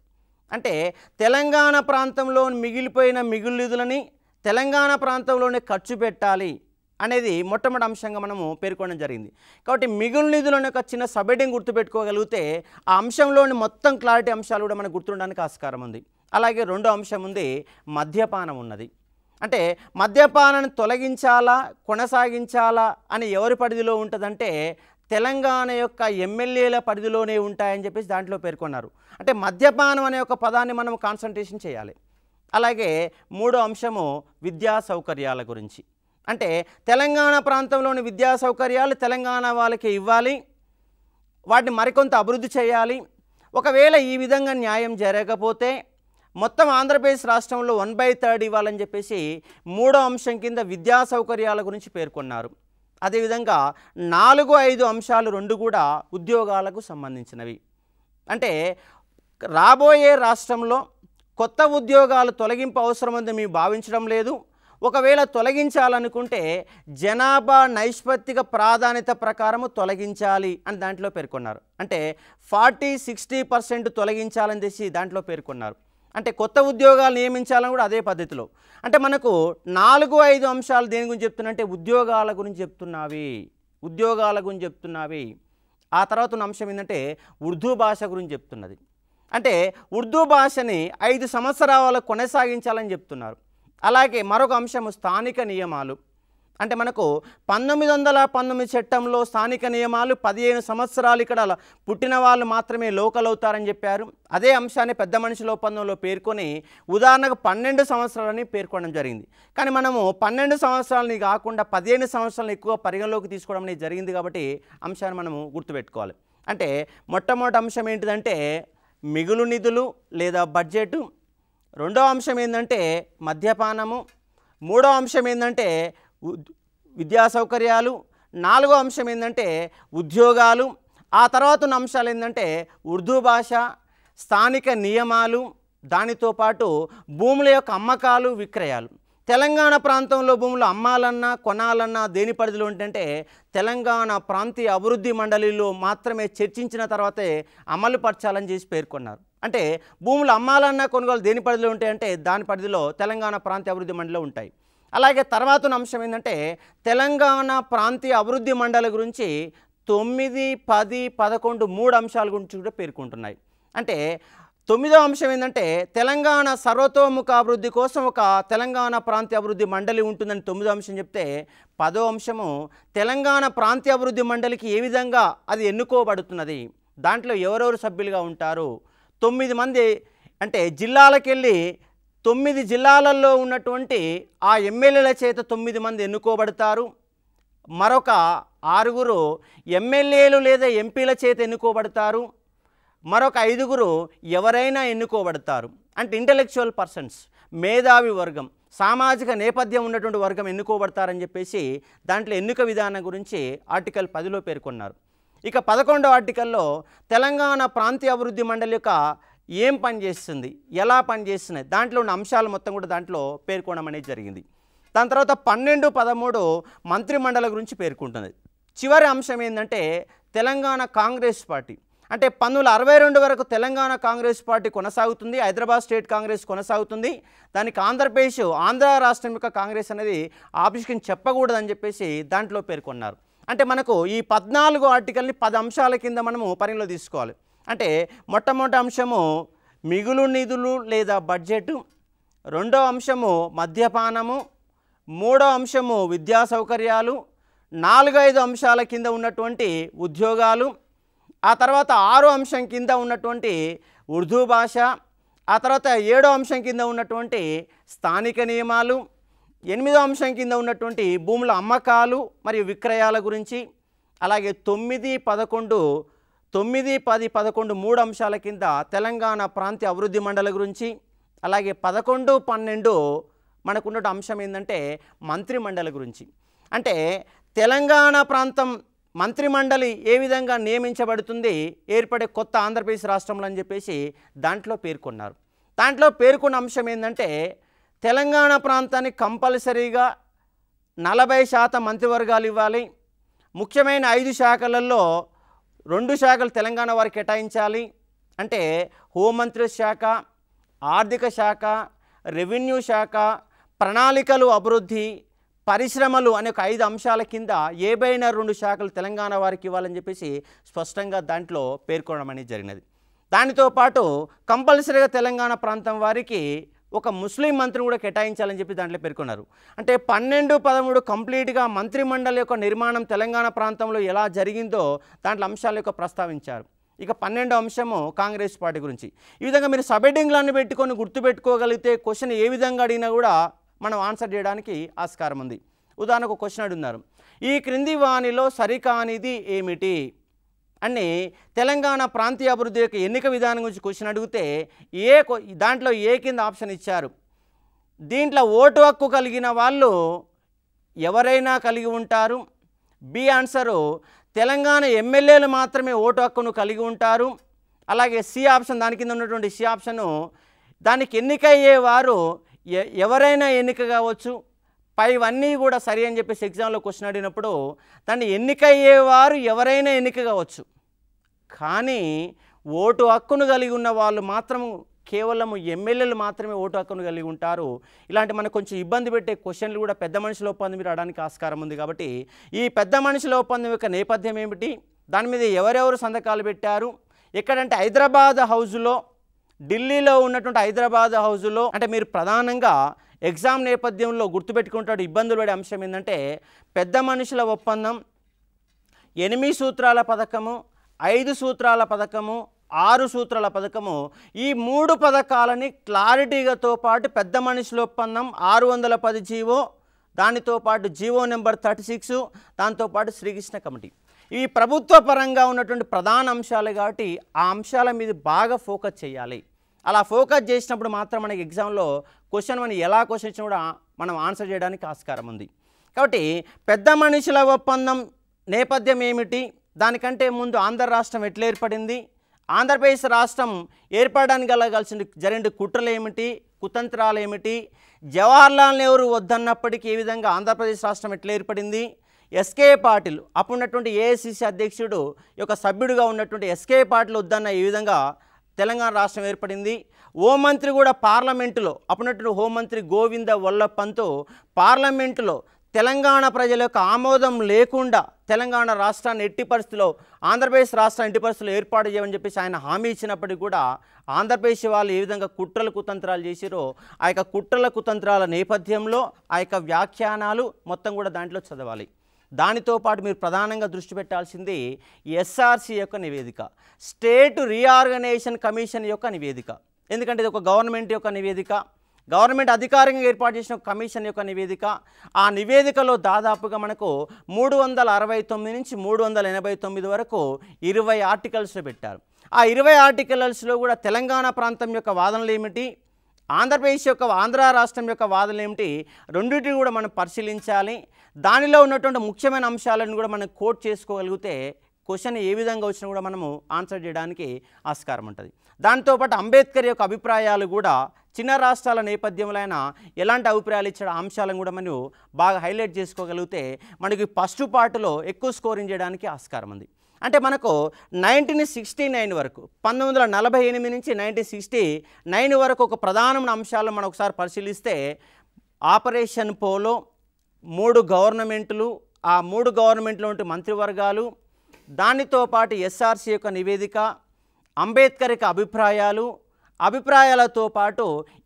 అంటే తెలంగాణ ప్రాంతంలో మిగిలిపోయిన మిగులు నిధులని తెలంగాణ ప్రాంతంలోనే ఖర్చు పెట్టాలి అనేది మొట్టమొదటి అంశంగా మనము పేర్కొనడం జరిగింది. కాబట్టి మిగులు నిధులను ఒక చిన్న సబ్హెడ్డింగ్ గుర్తుపెట్టుకోగలిగితే ఆ అంశంలోని మొత్తం క్లారిటీ అంశాలు కూడా మనకు గుర్తుండడానికి ఆస్కారం ఉంది. అలాగే రెండో అంశం ఉంది, మద్యపానం ఉన్నది. అంటే మద్యపానాన్ని తొలగించాలా కొనసాగించాలా అని ఎవరి పరిధిలో ఉంటుందంటే తెలంగాణ యొక్క ఎమ్మెల్యేల పరిధిలోనే ఉంటాయని చెప్పేసి దాంట్లో పేర్కొన్నారు. అంటే మద్యపానం అనే ఒక పదాన్ని మనం కాన్సన్ట్రేషన్ చేయాలి. అలాగే మూడో అంశము విద్యా సౌకర్యాల గురించి. అంటే తెలంగాణ ప్రాంతంలోని విద్యా సౌకర్యాలు తెలంగాణ వాళ్ళకి ఇవ్వాలి, వాటిని మరికొంత అభివృద్ధి చేయాలి. ఒకవేళ ఈ విధంగా న్యాయం జరగకపోతే మొత్తం ఆంధ్రప్రదేశ్ రాష్ట్రంలో 1/3 ఇవ్వాలని చెప్పేసి మూడో అంశం కింద విద్యా సౌకర్యాల గురించి పేర్కొన్నారు. అదేవిధంగా 4-5 అంశాలు 2 కూడా ఉద్యోగాలకు సంబంధించినవి. అంటే రాబోయే రాష్ట్రంలో కొత్త ఉద్యోగాలు తొలగింపు అవసరమని మేము భావించడం లేదు. ఒకవేళ తొలగించాలనుకుంటే జనాభా నైష్పత్తిక ప్రాధాన్యత ప్రకారము తొలగించాలి అని దాంట్లో పేర్కొన్నారు. అంటే 40-60% తొలగించాలని చేసి దాంట్లో పేర్కొన్నారు. అంటే కొత్త ఉద్యోగాలు నియమించాలని కూడా అదే పద్ధతిలో. అంటే మనకు 4-5 అంశాలు దేని గురించి చెప్తున్నా ఉద్యోగాల గురించి చెప్తున్నవి. ఆ తర్వాత ఉన్న అంశం ఏంటంటే ఉర్దూ భాష గురించి చెప్తున్నది. అంటే ఉర్దూ భాషని 5 సంవత్సరాల కొనసాగించాలని చెప్తున్నారు. అలాగే మరొక అంశము స్థానిక నియమాలు. అంటే మనకు 1919 చట్టంలో స్థానిక నియమాలు 15 సంవత్సరాలు ఇక్కడ పుట్టిన వాళ్ళు మాత్రమే లోకల్ అవుతారని చెప్పారు. అదే అంశాన్ని పెద్ద మనుషుల ఒప్పందంలో పేర్కొని ఉదాహరణకు 12 సంవత్సరాలని పేర్కొనడం జరిగింది. కానీ మనము 12 సంవత్సరాలని కాకుండా 15 సంవత్సరాలను ఎక్కువ పరిగణలోకి తీసుకోవడం అనేది జరిగింది. కాబట్టి అంశాన్ని మనము గుర్తుపెట్టుకోవాలి. అంటే మొట్టమొదటి అంశం ఏంటిదంటే మిగులు నిధులు లేదా బడ్జెట్. రెండో అంశం ఏంటంటే మద్యపానము. మూడో అంశం ఏంటంటే విద్యా సౌకర్యాలు. నాలుగో అంశం ఏంటంటే ఉద్యోగాలు. ఆ తర్వాత ఉన్న అంశాలు ఏంటంటే ఉర్దూ భాష, స్థానిక నియమాలు, దానితో పాటు భూముల యొక్క అమ్మకాలు, విక్రయాలు. తెలంగాణ ప్రాంతంలో భూములు అమ్మాలన్నా కొనాలన్నా దేని పరిధిలో ఉంటే తెలంగాణ ప్రాంతీయ అభివృద్ధి మండలిలో మాత్రమే చర్చించిన తర్వాతే అమలు పరచాలని చేసి పేర్కొన్నారు. అంటే భూములు అమ్మాలన్నా కొనుగోలు దేని పరిధిలో ఉంటాయంటే దాని పరిధిలో తెలంగాణ ప్రాంతీయ అభివృద్ధి మండలిలో ఉంటాయి. అలాగే తర్వాత అంశం ఏంటంటే తెలంగాణ ప్రాంతీయ అభివృద్ధి మండలి గురించి 9, 10, 11 3 అంశాల గురించి కూడా పేర్కొంటున్నాయి. అంటే 9వ అంశం ఏంటంటే తెలంగాణ సర్వతోముఖ అభివృద్ధి కోసం ఒక తెలంగాణ ప్రాంతీయ అభివృద్ధి మండలి ఉంటుందని 9వ అంశం చెప్తే 10వ అంశము తెలంగాణ ప్రాంతీయ అభివృద్ధి మండలికి ఏ విధంగా అది ఎన్నుకోబడుతున్నది, దాంట్లో ఎవరెవరు సభ్యులుగా ఉంటారు. 9 మంది అంటే జిల్లాలకెళ్ళి 9 జిల్లాలలో ఉన్నటువంటి ఆ ఎమ్మెల్యేల చేత 9 మంది ఎన్నుకోబడతారు. మరొక 6 ఎమ్మెల్యేలు లేదా ఎంపీల చేత ఎన్నుకోబడతారు. మరొక 5 ఎవరైనా ఎన్నుకోబడతారు. అంటే ఇంటెలెక్చువల్ పర్సన్స్, మేధావి వర్గం, సామాజిక నేపథ్యం ఉన్నటువంటి వర్గం ఎన్నుకోబడతారని చెప్పేసి దాంట్లో ఎన్నిక విధానం గురించి ఆర్టికల్ 10లో పేర్కొన్నారు. ఇక 11వ ఆర్టికల్లో తెలంగాణ ప్రాంతీయ అభివృద్ధి మండలి యొక్క ఏం పనిచేస్తుంది, ఎలా పనిచేస్తున్నాయి, దాంట్లో ఉన్న అంశాలు మొత్తం కూడా దాంట్లో పేర్కొనడం అనేది జరిగింది. దాని తర్వాత 12, 13 మంత్రిమండలి గురించి పేర్కొంటుంది. చివరి అంశం ఏంటంటే తెలంగాణ కాంగ్రెస్ పార్టీ. అంటే 1962 వరకు తెలంగాణ కాంగ్రెస్ పార్టీ కొనసాగుతుంది, హైదరాబాద్ స్టేట్ కాంగ్రెస్ కొనసాగుతుంది. దానికి ఆంధ్ర రాష్ట్రం యొక్క కాంగ్రెస్ అనేది ఆపిష్కం చెప్పకూడదని చెప్పేసి దాంట్లో పేర్కొన్నారు. అంటే మనకు ఈ 14 ఆర్టికల్ని 10 అంశాల కింద మనము పరిగణలో తీసుకోవాలి. అంటే మొట్టమొదటి అంశము మిగులు నిధులు లేదా బడ్జెట్. రెండో అంశము మద్యపానము. మూడో అంశము విద్యా సౌకర్యాలు. 4, 5 అంశాల కింద ఉన్నటువంటి ఉద్యోగాలు. ఆ తర్వాత 6వ అంశం కింద ఉన్నటువంటి ఉర్దూ భాష. ఆ తర్వాత 7వ అంశం కింద ఉన్నటువంటి స్థానిక నియమాలు. 8వ అంశం కింద ఉన్నటువంటి భూముల అమ్మకాలు మరియు విక్రయాల గురించి. అలాగే 9, 10, 11 3 అంశాల కింద తెలంగాణ ప్రాంతీయ అభివృద్ధి మండలి గురించి. అలాగే 11, 12 మనకున్న అంశం ఏంటంటే మంత్రి మండలి గురించి. అంటే తెలంగాణ ప్రాంతం మంత్రి మండలి ఏ విధంగా నియమించబడుతుంది ఏర్పడే కొత్త ఆంధ్రప్రదేశ్ రాష్ట్రంలో అని చెప్పేసి దాంట్లో పేర్కొన్నారు. దాంట్లో పేర్కొన్న అంశం ఏంటంటే తెలంగాణ ప్రాంతానికి కంపల్సరీగా 40% మంత్రివర్గాలు ఇవ్వాలి. ముఖ్యమైన 5 శాఖలలో 2 శాఖలు తెలంగాణ వారికి కేటాయించాలి. అంటే హోంమంత్రి శాఖ, ఆర్థిక శాఖ, రెవెన్యూ శాఖ, ప్రణాళికలు అభివృద్ధి, పరిశ్రమలు అనే ఒక 5 అంశాల కింద ఏబైనా 2 శాఖలు తెలంగాణ వారికి ఇవ్వాలని చెప్పేసి స్పష్టంగా దాంట్లో పేర్కొనడం అనేది జరిగినది. దానితో పాటు కంపల్సరీగా తెలంగాణ ప్రాంతం వారికి ఒక ముస్లిం మంత్రిని కూడా కేటాయించాలని చెప్పి దాంట్లో పేర్కొన్నారు. అంటే 12, 13 కంప్లీట్గా మంత్రిమండలి యొక్క నిర్మాణం తెలంగాణ ప్రాంతంలో ఎలా జరిగిందో దాంట్లో అంశాల యొక్క ప్రస్తావించారు. ఇక 12వ అంశము కాంగ్రెస్ పార్టీ గురించి. ఈ విధంగా మీరు సబ్ హెడ్డింగ్లన్నీ పెట్టుకొని గుర్తుపెట్టుకోగలిగితే క్వశ్చన్ ఏ విధంగా అడిగినా కూడా మనం ఆన్సర్ చేయడానికి ఆస్కారం ఉంది. ఉదాహరణకు క్వశ్చన్ అడుగున్నారు, ఈ క్రింది వాణిలో సరికానిది ఏమిటి అని తెలంగాణ ప్రాంతీయ అభివృద్ధి యొక్క ఎన్నిక విధానం గురించి క్వశ్చన్ అడిగితే దాంట్లో ఏ కింద ఆప్షన్ ఇచ్చారు. దీంట్లో ఓటు హక్కు కలిగిన వాళ్ళు ఎవరైనా కలిగి ఉంటారు. బి ఆన్సరు తెలంగాణ ఎమ్మెల్యేలు మాత్రమే ఓటు హక్కును కలిగి ఉంటారు. అలాగే సి ఆప్షన్, దాని కింద ఉన్నటువంటి సి ఆప్షను దానికి ఎన్నికయ్యేవారు ఎవరైనా ఎన్నిక కావచ్చు. పైవన్నీ కూడా సరి అని చెప్పేసి ఎగ్జామ్లో క్వశ్చన్ అడిగినప్పుడు దాన్ని ఎన్నికయ్యేవారు ఎవరైనా ఎన్నిక కావచ్చు, కానీ ఓటు హక్కును కలిగి ఉన్న వాళ్ళు మాత్రం కేవలం ఎమ్మెల్యేలు మాత్రమే ఓటు హక్కును కలిగి ఉంటారు. ఇలాంటి మనకు కొంచెం ఇబ్బంది పెట్టే క్వశ్చన్లు కూడా పెద్ద మనుషుల ఒప్పందం మీద రావడానికి ఆస్కారం ఉంది. కాబట్టి ఈ పెద్ద మనుషుల ఒప్పందం యొక్క నేపథ్యం ఏమిటి, దాని మీద ఎవరెవరు సంతకాలు పెట్టారు, ఎక్కడంటే హైదరాబాద్ హౌజులో, ఢిల్లీలో ఉన్నటువంటి హైదరాబాద్ హౌజులో. అంటే మీరు ప్రధానంగా ఎగ్జామ్ నేపథ్యంలో గుర్తుపెట్టుకుంటాడు ఇబ్బందులు పడే అంశం ఏంటంటే పెద్ద మనుషుల ఒప్పందం, 8 సూత్రాల పథకము, 5 సూత్రాల పథకము, 6 సూత్రాల పథకము, ఈ 3 పథకాలని క్లారిటీగాతో పాటు పెద్ద మనుషుల ఒప్పందం 610 జీవో, దానితో పాటు జీవో నెంబర్ 36, దాంతోపాటు శ్రీకృష్ణ కమిటీ, ఈ ప్రభుత్వ పరంగా ఉన్నటువంటి ప్రధాన అంశాలు కాబట్టి ఆ అంశాల మీద బాగా ఫోకస్ చేయాలి. అలా ఫోకస్ చేసినప్పుడు మాత్రం మనకి ఎగ్జామ్లో క్వశ్చన్ మనం ఎలా క్వశ్చన్ ఇచ్చినా కూడా మనం ఆన్సర్ చేయడానికి ఆస్కారం ఉంది. కాబట్టి పెద్ద మనుషుల ఒప్పందం నేపథ్యం ఏమిటి, దానికంటే ముందు ఆంధ్ర రాష్ట్రం ఎట్లా ఏర్పడింది, ఆంధ్రప్రదేశ్ రాష్ట్రం ఏర్పడడానికి జరిగిన కుట్రలు ఏమిటి, కుతంత్రాలు ఏమిటి, జవహర్లాల్ నెహ్రూ వద్దన్నప్పటికీ ఏ విధంగా ఆంధ్రప్రదేశ్ రాష్ట్రం ఎట్లా ఏర్పడింది, ఎస్కే పాటిల్ అప్పుడున్నటువంటి ఏఐసిసి అధ్యక్షుడు యొక్క సభ్యుడిగా ఉన్నటువంటి ఎస్కే పాటిల్ వద్దన్న ఈ విధంగా తెలంగాణ రాష్ట్రం ఏర్పడింది. హోంమంత్రి కూడా పార్లమెంటులో అప్పుడున్నటువంటి హోంమంత్రి గోవింద వల్లభ్పంత్ పార్లమెంటులో తెలంగాణ ప్రజల యొక్క ఆమోదం లేకుండా తెలంగాణ రాష్ట్రాన్ని ఎట్టి పరిస్థితుల్లో ఆంధ్రప్రదేశ్ రాష్ట్రాన్ని ఎట్టి పరిస్థితుల్లో ఏర్పాటు చేయమని చెప్పేసి ఆయన హామీ ఇచ్చినప్పటికీ కూడా ఆంధ్రప్రదేశ్ వాళ్ళు ఏ విధంగా కుట్రలు కుతంత్రాలు చేసిరో ఆ యొక్క కుట్రల కుతంత్రాల నేపథ్యంలో ఆ యొక్క వ్యాఖ్యానాలు మొత్తం కూడా దాంట్లో చదవాలి. దానితో పాటు మీరు ప్రధానంగా దృష్టి పెట్టాల్సింది ఎస్ఆర్సి యొక్క నివేదిక, స్టేట్ రీఆర్గనైజేషన్ కమిషన్ యొక్క నివేదిక. ఎందుకంటే ఇది ఒక గవర్నమెంట్ యొక్క నివేదిక, గవర్నమెంట్ అధికారికంగా ఏర్పాటు చేసిన కమిషన్ యొక్క నివేదిక. ఆ నివేదికలో దాదాపుగా మనకు 369 నుంచి 389 వరకు 20 ఆర్టికల్స్లో పెట్టారు. ఆ 20 ఆర్టికల్స్లో కూడా తెలంగాణ ప్రాంతం యొక్క వాదనలు ఏమిటి, ఆంధ్రప్రదేశ్ యొక్క ఆంధ్ర రాష్ట్రం యొక్క వాదనలు ఏమిటి, రెండింటిని కూడా మనం పరిశీలించాలి. దానిలో ఉన్నటువంటి ముఖ్యమైన అంశాలను కూడా మనం కోట్ చేసుకోగలిగితే క్వశ్చన్ ఏ విధంగా వచ్చినా కూడా మనము ఆన్సర్ చేయడానికి ఆస్కారం ఉంటుంది. దాంతోపాటు అంబేద్కర్ యొక్క అభిప్రాయాలు కూడా చిన్న రాష్ట్రాల నేపథ్యంలో అయినా ఎలాంటి అభిప్రాయాలు ఇచ్చే అంశాలను కూడా మనం బాగా హైలైట్ చేసుకోగలిగితే మనకి ఫస్ట్ పార్ట్లో ఎక్కువ స్కోరింగ్ చేయడానికి ఆస్కారం ఉంది. అంటే మనకు 1969 వరకు 1948 నుంచి 1969 వరకు ఒక ప్రధానమైన అంశాలను మనం ఒకసారి పరిశీలిస్తే ఆపరేషన్ పోలో, 3 గవర్నమెంట్లు, ఆ 3 గవర్నమెంట్లో ఉంటే మంత్రివర్గాలు, దానితో పాటు ఎస్ఆర్సి యొక్క నివేదిక, అంబేద్కర్ యొక్క అభిప్రాయాలతో పాటు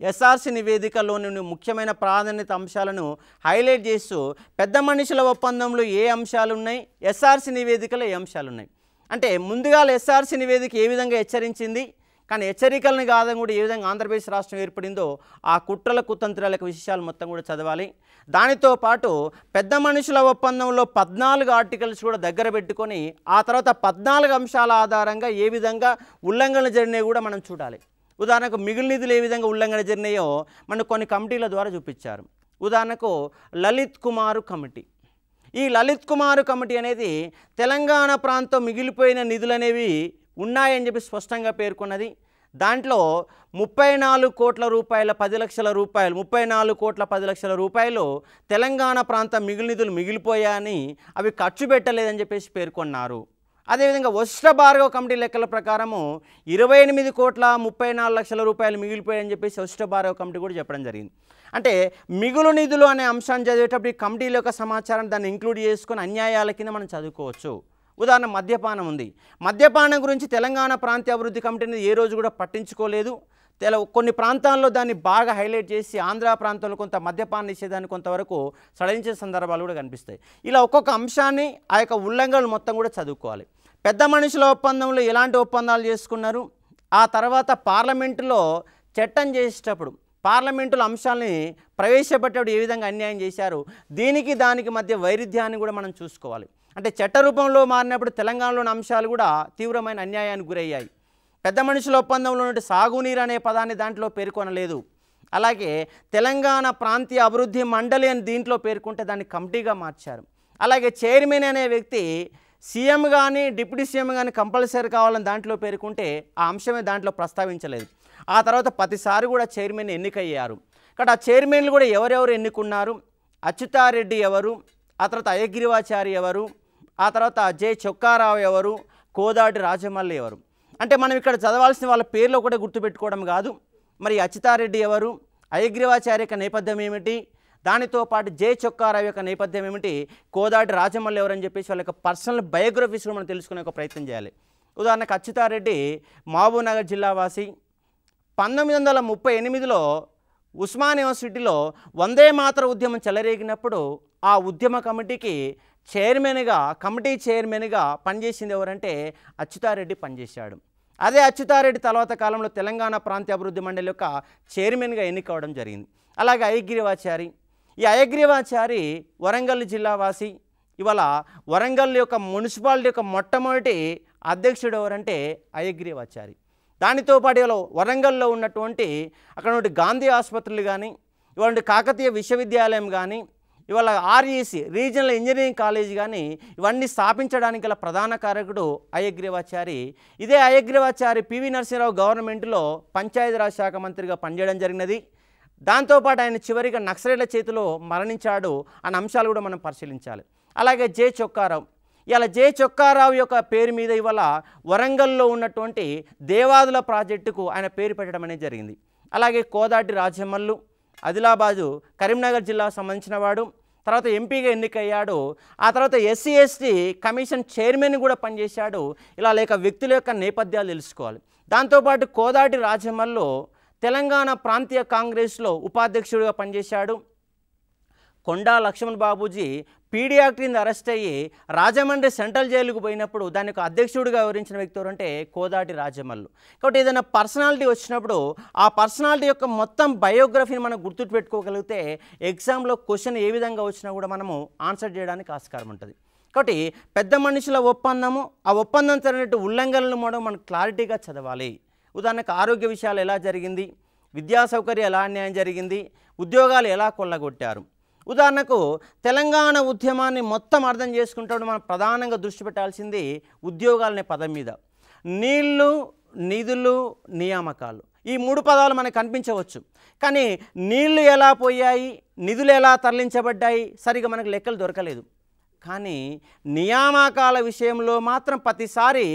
ఎస్ఆర్సి నివేదికలోని ముఖ్యమైన ప్రాధాన్యత అంశాలను హైలైట్ చేస్తూ పెద్ద మనుషుల ఒప్పందంలో ఏ అంశాలు ఉన్నాయి, ఎస్ఆర్సి నివేదికలో ఏ అంశాలు ఉన్నాయి. అంటే ముందుగా ఎస్ఆర్సి నివేదిక ఏ విధంగా హెచ్చరించింది, కానీ హెచ్చరికలను కాదని కూడా ఏ విధంగా ఆంధ్రప్రదేశ్ రాష్ట్రం ఏర్పడిందో ఆ కుట్రల కుతంత్రాల విషయాలు మొత్తం కూడా చదవాలి. దానితో పాటు పెద్ద మనుషుల ఒప్పందంలో 14 ఆర్టికల్స్ కూడా దగ్గర పెట్టుకొని ఆ తర్వాత 14 అంశాల ఆధారంగా ఏ విధంగా ఉల్లంఘనలు జరిగినాయో కూడా మనం చూడాలి. ఉదాహరణకు మిగిలిన నిధులు ఏ విధంగా ఉల్లంఘన జరిగినాయో మనకు కొన్ని కమిటీల ద్వారా చూపించారు. ఉదాహరణకు లలిత్ కుమార్ కమిటీ. ఈ లలిత్ కుమార్ కమిటీ అనేది తెలంగాణ ప్రాంతం మిగిలిపోయిన నిధులు అనేవి ఉన్నాయని చెప్పి స్పష్టంగా పేర్కొన్నది. దాంట్లో 34 కోట్ల రూపాయల 10 లక్షల రూపాయలు 34 కోట్ల 10 లక్షల రూపాయలు తెలంగాణ ప్రాంతం నిధులు మిగిలిపోయాయని అవి ఖర్చు పెట్టలేదని చెప్పేసి పేర్కొన్నారు. అదేవిధంగా వశిష్ఠ భార్గవ కమిటీ లెక్కల ప్రకారము 28 కోట్ల 34 లక్షల రూపాయలు మిగిలిపోయాయని చెప్పేసి వశిష్ఠ భార్గవ కమిటీ కూడా చెప్పడం జరిగింది. అంటే మిగులు నిధులు అనే అంశాన్ని చదివేటప్పుడు ఈ కమిటీల యొక్క సమాచారాన్ని దాన్ని ఇంక్లూడ్ చేసుకొని అన్యాయాల కింద మనం చదువుకోవచ్చు. ఉదాహరణ మద్యపానం ఉంది. మద్యపానం గురించి తెలంగాణ ప్రాంతీయ అభివృద్ధి కమిటీని ఏ రోజు కూడా పట్టించుకోలేదు. కొన్ని ప్రాంతాల్లో దాన్ని బాగా హైలైట్ చేసి ఆంధ్ర ప్రాంతంలో కొంత మద్యపాన నిషేధాన్ని కొంతవరకు సడలించే సందర్భాలు కూడా కనిపిస్తాయి. ఇలా ఒక్కొక్క అంశాన్ని ఆ యొక్క ఉల్లంఘనలు మొత్తం కూడా చదువుకోవాలి. పెద్ద మనుషుల ఒప్పందంలో ఎలాంటి ఒప్పందాలు చేసుకున్నారు, ఆ తర్వాత పార్లమెంటులో చట్టం చేసేటప్పుడు పార్లమెంటులో అంశాలని ప్రవేశపెట్టేటప్పుడు ఏ విధంగా అన్యాయం చేశారు, దానికి మధ్య వైరుధ్యాన్ని కూడా మనం చూసుకోవాలి. అంటే చట్ట రూపంలో మారినప్పుడు తెలంగాణలోని అంశాలు కూడా తీవ్రమైన అన్యాయానికి గురయ్యాయి. పెద్ద మనుషుల ఒప్పందంలో నుండి సాగునీరు అనే పదాన్ని దాంట్లో పేర్కొనలేదు. అలాగే తెలంగాణ ప్రాంతీయ అభివృద్ధి మండలి అని దీంట్లో పేర్కొంటే దాన్ని కమిటీగా మార్చారు. అలాగే చైర్మన్ అనే వ్యక్తి సీఎం కానీ డిప్యూటీ సీఎం కానీ కంపల్సరీ కావాలని దాంట్లో పేర్కొంటే ఆ అంశమే దాంట్లో ప్రస్తావించలేదు. ఆ తర్వాత ప్రతిసారి కూడా చైర్మన్ ఎన్నికయ్యారు. కాబట్టి ఆ చైర్మన్లు కూడా ఎవరెవరు ఎన్నుకున్నారు, అచ్యుతారెడ్డి ఎవరు, ఆ తర్వాత అయ్యగిరివాచారి ఎవరు, ఆ తర్వాత జె చొక్కారావు ఎవరు, కోదాటి రాజమల్లి ఎవరు. అంటే మనం ఇక్కడ చదవాల్సిన వాళ్ళ పేర్లు ఒకటే గుర్తుపెట్టుకోవడం కాదు. మరి అచ్యుతారెడ్డి ఎవరు, అయ్యగిరివాచారి యొక్క నేపథ్యం ఏమిటి, దానితో పాటు జె చొక్కారావు యొక్క నేపథ్యం ఏమిటి, కోదాటి రాజమల్లి ఎవరని చెప్పేసి వాళ్ళ యొక్క పర్సనల్ బయోగ్రఫీస్ మనం తెలుసుకునే ఒక ప్రయత్నం చేయాలి. ఉదాహరణకు అచ్యుతారెడ్డి మహబూబ్నగర్ జిల్లా వాసి. 1938లో ఉస్మానియా యూనివర్సిటీలో వందే మాతర ఉద్యమం చెలరేగినప్పుడు ఆ ఉద్యమ కమిటీకి కమిటీ చైర్మన్గా పనిచేసింది ఎవరంటే అచ్యుతారెడ్డి పనిచేశాడు. అదే అచ్యుతారెడ్డి తర్వాత కాలంలో తెలంగాణ ప్రాంతీయ అభివృద్ధి మండలి యొక్క చైర్మన్గా ఎన్నికవడం జరిగింది. అలాగే అయగ్రీవాచారి, ఈ అయగ్రీవాచారి వరంగల్ జిల్లా వాసి. ఇవాళ వరంగల్ యొక్క మున్సిపాలిటీ యొక్క మొట్టమొదటి అధ్యక్షుడు ఎవరంటే అయగ్రీవాచారి. దానితో పాటు ఇవాళ వరంగల్లో ఉన్నటువంటి అక్కడ ఉన్నటువంటి గాంధీ ఆసుపత్రులు కానీ, ఇవాళ కాకతీయ విశ్వవిద్యాలయం కానీ, ఇవాళ ఆర్ఈసి రీజనల్ ఇంజనీరింగ్ కాలేజ్ కానీ ఇవన్నీ స్థాపించడానికి గల ప్రధాన కారకుడు అయగ్రీవాచారి. ఇదే అయగ్రీవాచారి పివి నరసింహరావు గవర్నమెంట్లో పంచాయతీరాజ్ శాఖ మంత్రిగా పనిచేయడం జరిగినది. దాంతోపాటు ఆయన చివరిగా నక్సలైట్ల చేతిలో మరణించాడు అన్న అంశాలు కూడా మనం పరిశీలించాలి. అలాగే జె చొక్కారావు, ఇలా జె చొక్కారావు యొక్క పేరు మీద ఇవాళ వరంగల్లో ఉన్నటువంటి దేవాదుల ప్రాజెక్టుకు ఆయన పేరు పెట్టడం అనేది జరిగింది. అలాగే కోదాటి రాజమల్లు ఆదిలాబాదు కరీంనగర్ జిల్లాకు సంబంధించిన వాడు, తర్వాత ఎంపీగా ఎన్నికయ్యాడు. ఆ తర్వాత ఎస్సీ ఎస్టీ కమిషన్ చైర్మన్ కూడా పనిచేశాడు. ఇలా లేక వ్యక్తుల యొక్క నేపథ్యాలు తెలుసుకోవాలి. దాంతోపాటు కోదాటి రాజమల్లు తెలంగాణ ప్రాంతీయ కాంగ్రెస్లో ఉపాధ్యక్షుడిగా పనిచేశాడు. కొండా లక్ష్మణ్ బాబూజీ పీడీ యాక్ట్ కింద అరెస్ట్ అయ్యి రాజమండ్రి సెంట్రల్ జైలుకు పోయినప్పుడు దానికి అధ్యక్షుడిగా వివరించిన వ్యక్తి ఎవరంటే కోదాటి రాజమల్లు. కాబట్టి ఏదైనా పర్సనాలిటీ వచ్చినప్పుడు ఆ పర్సనాలిటీ యొక్క మొత్తం బయోగ్రఫీని మనం గుర్తుపెట్టుకోగలిగితే ఎగ్జామ్లో క్వశ్చన్ ఏ విధంగా వచ్చినా కూడా మనము ఆన్సర్ చేయడానికి ఆస్కారం ఉంటుంది. కాబట్టి పెద్ద మనుషుల ఒప్పందము, ఆ ఒప్పందం జరిగినట్టు ఉల్లంఘనలు మనం క్లారిటీగా చదవాలి. ఉదాహరణకు ఆరోగ్య విషయాలు ఎలా జరిగింది, విద్యా సౌకర్యం ఎలా అన్యాయం జరిగింది, ఉద్యోగాలు ఎలా కొల్లగొట్టారు. ఉదాహరణకు తెలంగాణ ఉద్యమాన్ని మొత్తం అర్థం చేసుకుంటాడు మనం ప్రధానంగా దృష్టి పెట్టాల్సింది ఉద్యోగాలనే పదం మీద. నీళ్లు, నిధులు, నియామకాలు, ఈ మూడు పదాలు మనకు కనిపించవచ్చు. కానీ నీళ్లు ఎలా పోయాయి, నిధులు ఎలా తరలించబడ్డాయి సరిగా మనకు లెక్కలు దొరకలేదు. కానీ నియామకాల విషయంలో మాత్రం ప్రతిసారి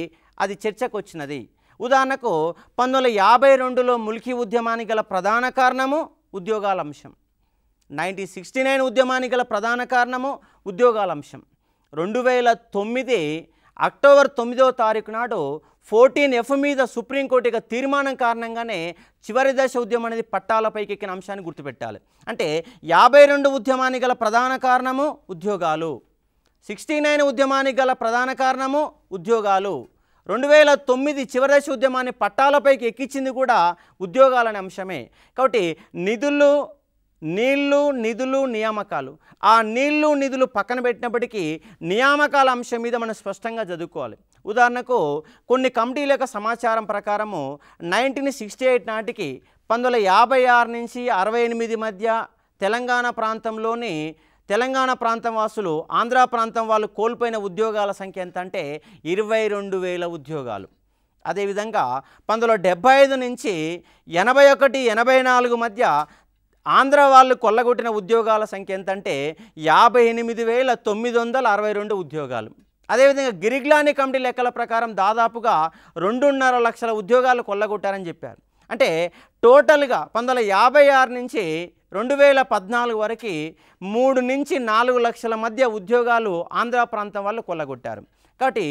అది చర్చకు వచ్చినది. ఉదాహరణకు 1952లో ముల్కీ ఉద్యమానికి గల ప్రధాన కారణము ఉద్యోగాల అంశం. 1969 ఉద్యమానికి గల ప్రధాన కారణము ఉద్యోగాల అంశం. 2009 అక్టోబర్ 9వ తారీఖు నాడు 14F మీద సుప్రీంకోర్టు యొక్క తీర్మానం కారణంగానే చివరి దశ ఉద్యమం అనేది పట్టాలపైకి ఎక్కిన అంశాన్ని గుర్తుపెట్టాలి. అంటే 52 ఉద్యమానికి గల ప్రధాన కారణము ఉద్యోగాలు, 69 ఉద్యమానికి గల ప్రధాన కారణము ఉద్యోగాలు, 2009 చివరి దశ ఉద్యమాన్ని పట్టాలపైకి ఎక్కించింది కూడా ఉద్యోగాలనే అంశమే. కాబట్టి నీళ్లు, నిధులు, నియామకాలు, ఆ నీళ్లు నిధులు పక్కన పెట్టినప్పటికీ నియామకాల అంశం మీద మనం స్పష్టంగా చదువుకోవాలి. ఉదాహరణకు కొన్ని కమిటీల యొక్క సమాచారం ప్రకారము 1968 నాటికి 1956 నుంచి 68 మధ్య తెలంగాణ ప్రాంతం వాసులు ఆంధ్ర ప్రాంతం వాళ్ళు కోల్పోయిన ఉద్యోగాల సంఖ్య ఎంత అంటే 22,000 ఉద్యోగాలు. అదేవిధంగా 1975 నుంచి 81, 84 మధ్య ఆంధ్ర వాళ్ళు కొల్లగొట్టిన ఉద్యోగాల సంఖ్య ఎంత అంటే 58,962 ఉద్యోగాలు. అదేవిధంగా గిరిగ్లాని కమిటీ లెక్కల ప్రకారం దాదాపుగా 2.5 లక్షల ఉద్యోగాలు కొల్లగొట్టారని చెప్పారు. అంటే టోటల్గా 1956 నుంచి 2014 వరకు 3 నుంచి 4 లక్షల మధ్య ఉద్యోగాలు ఆంధ్ర ప్రాంతం వాళ్ళు కొల్లగొట్టారు. కాబట్టి